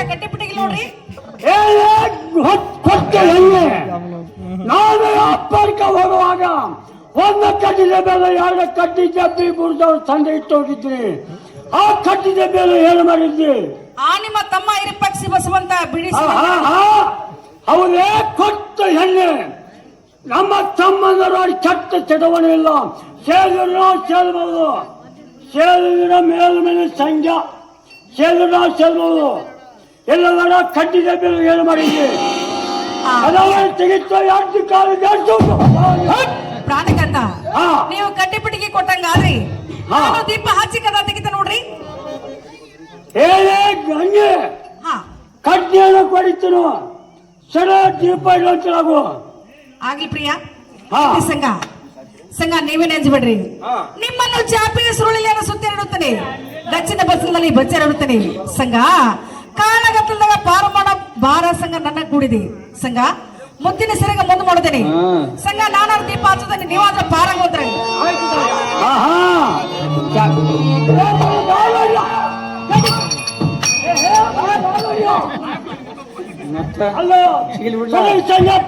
ಗಟ್ಟಿಪಿಟ್ಟಿಗೆ ನೋಡ್ರಿ ಕೊಟ್ಟೆ ಹೆಣ್ಣೆ ನಾನು ಅಪ್ಪರ್ಕ ಹೋಗುವಾಗ ಒಂದು ಕಟ್ಟಿದ ಮೇಲೆ ಎರಡು ಕಟ್ಟಿ ಜಬ್ಬಿ ಬುಡ್ದವ್ರು ತಂದೆ ಇಟ್ಟು ಹೋಗಿದ್ರಿ ಆ ಕಟ್ಟಿದ ಮೇಲೆ ಏನು ಮಾಡಿದ್ರಿ ಆ ನಿಮ್ಮ ತಮ್ಮ ಇರಿಪಕ್ಷಿ ಬಸವಂತ ಬಿಡಿಸಿ ಅವರೇ ಕೊಟ್ಟ ಹೆಣ್ಣೆ ನಮ್ಮ ತಮ್ಮಂದರು ಕೆಟ್ಟ ಚಟವಣೆ ಇಲ್ಲ ಸೇರಿದ್ರು ಸೇರ್ಬೋದು ಸೇರಿದ್ರ ಮೇಲ್ಮೇಲೆ ಸಂಖ್ಯಾ ಸೇರಿದ್ರ ಸೇರ್ಬೋದು ಎಲ್ಲರ ಕಟ್ಟಿದ ಮೇಲೆ ಏನು ಮಾಡಿದ್ರಿ ತೆಗಿತು ಎರಡು ಕಾಲು ಜಾಸ್ತಿ ಪ್ರಾಣಕಂತ ನೀವು ಕಟ್ಟಿಪಿಟ್ಟಿಗೆ ಕೊಟ್ಟಂಗಾದ್ರಿ ನಾನು ದೀಪ ಹಚ್ಚಿ ಕದ ತೆಗಿತ ನೋಡ್ರಿ ಹೇಳೇ ಗಂಗೆ ಕಡ್ಡಿಯನ್ನು ಕೊಡಿತನು ಸರ ದೀಪ ಇಡೋಲಾಗು ಆಗ್ಲಿ ಪ್ರಿಯ ಸಂಘ ಸಂಘ ನೀವೇ ನೆಂಜ್ಬಿಡ್ರಿ ನಿಮ್ಮನ್ನು ಚಾಪೆಯ ಸುರುಳಿಯನ್ನು ಸುತ್ತಿರುತ್ತೇನೆ ದಕ್ಷಿಣ ಬಸ್ಸಿನಲ್ಲಿ ಬಚ್ಚಿರುತ್ತೇನೆ ಸಂಘ ಕಾರಣಗತ್ತಲದಾಗ ಪಾರು ಮಾಡೋ ಬಾರ ಸಂಘ ನನ್ನ ಕೂಡಿದೆ ಸಂಘ ಮುತ್ತಿನ ಸೆರೆಗ ಮುಂದೆ ಮಾಡುತ್ತೇನೆ ಸಂಘ ನಾನಾರು ದೀಪ ಹಚ್ಚುತ್ತೇನೆ ನೀವಾದ್ರೆ ಪಾರಾಗ ಹೋದ್ರೆ ಅಲ್ಲ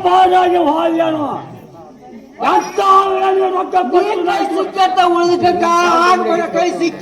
ಪಾರಾಗಿ ಹಾಲ್ಯಾನು ರೊಕ್ಕ ಉಳಿದ ಕೈ ಸಿಕ್ಕ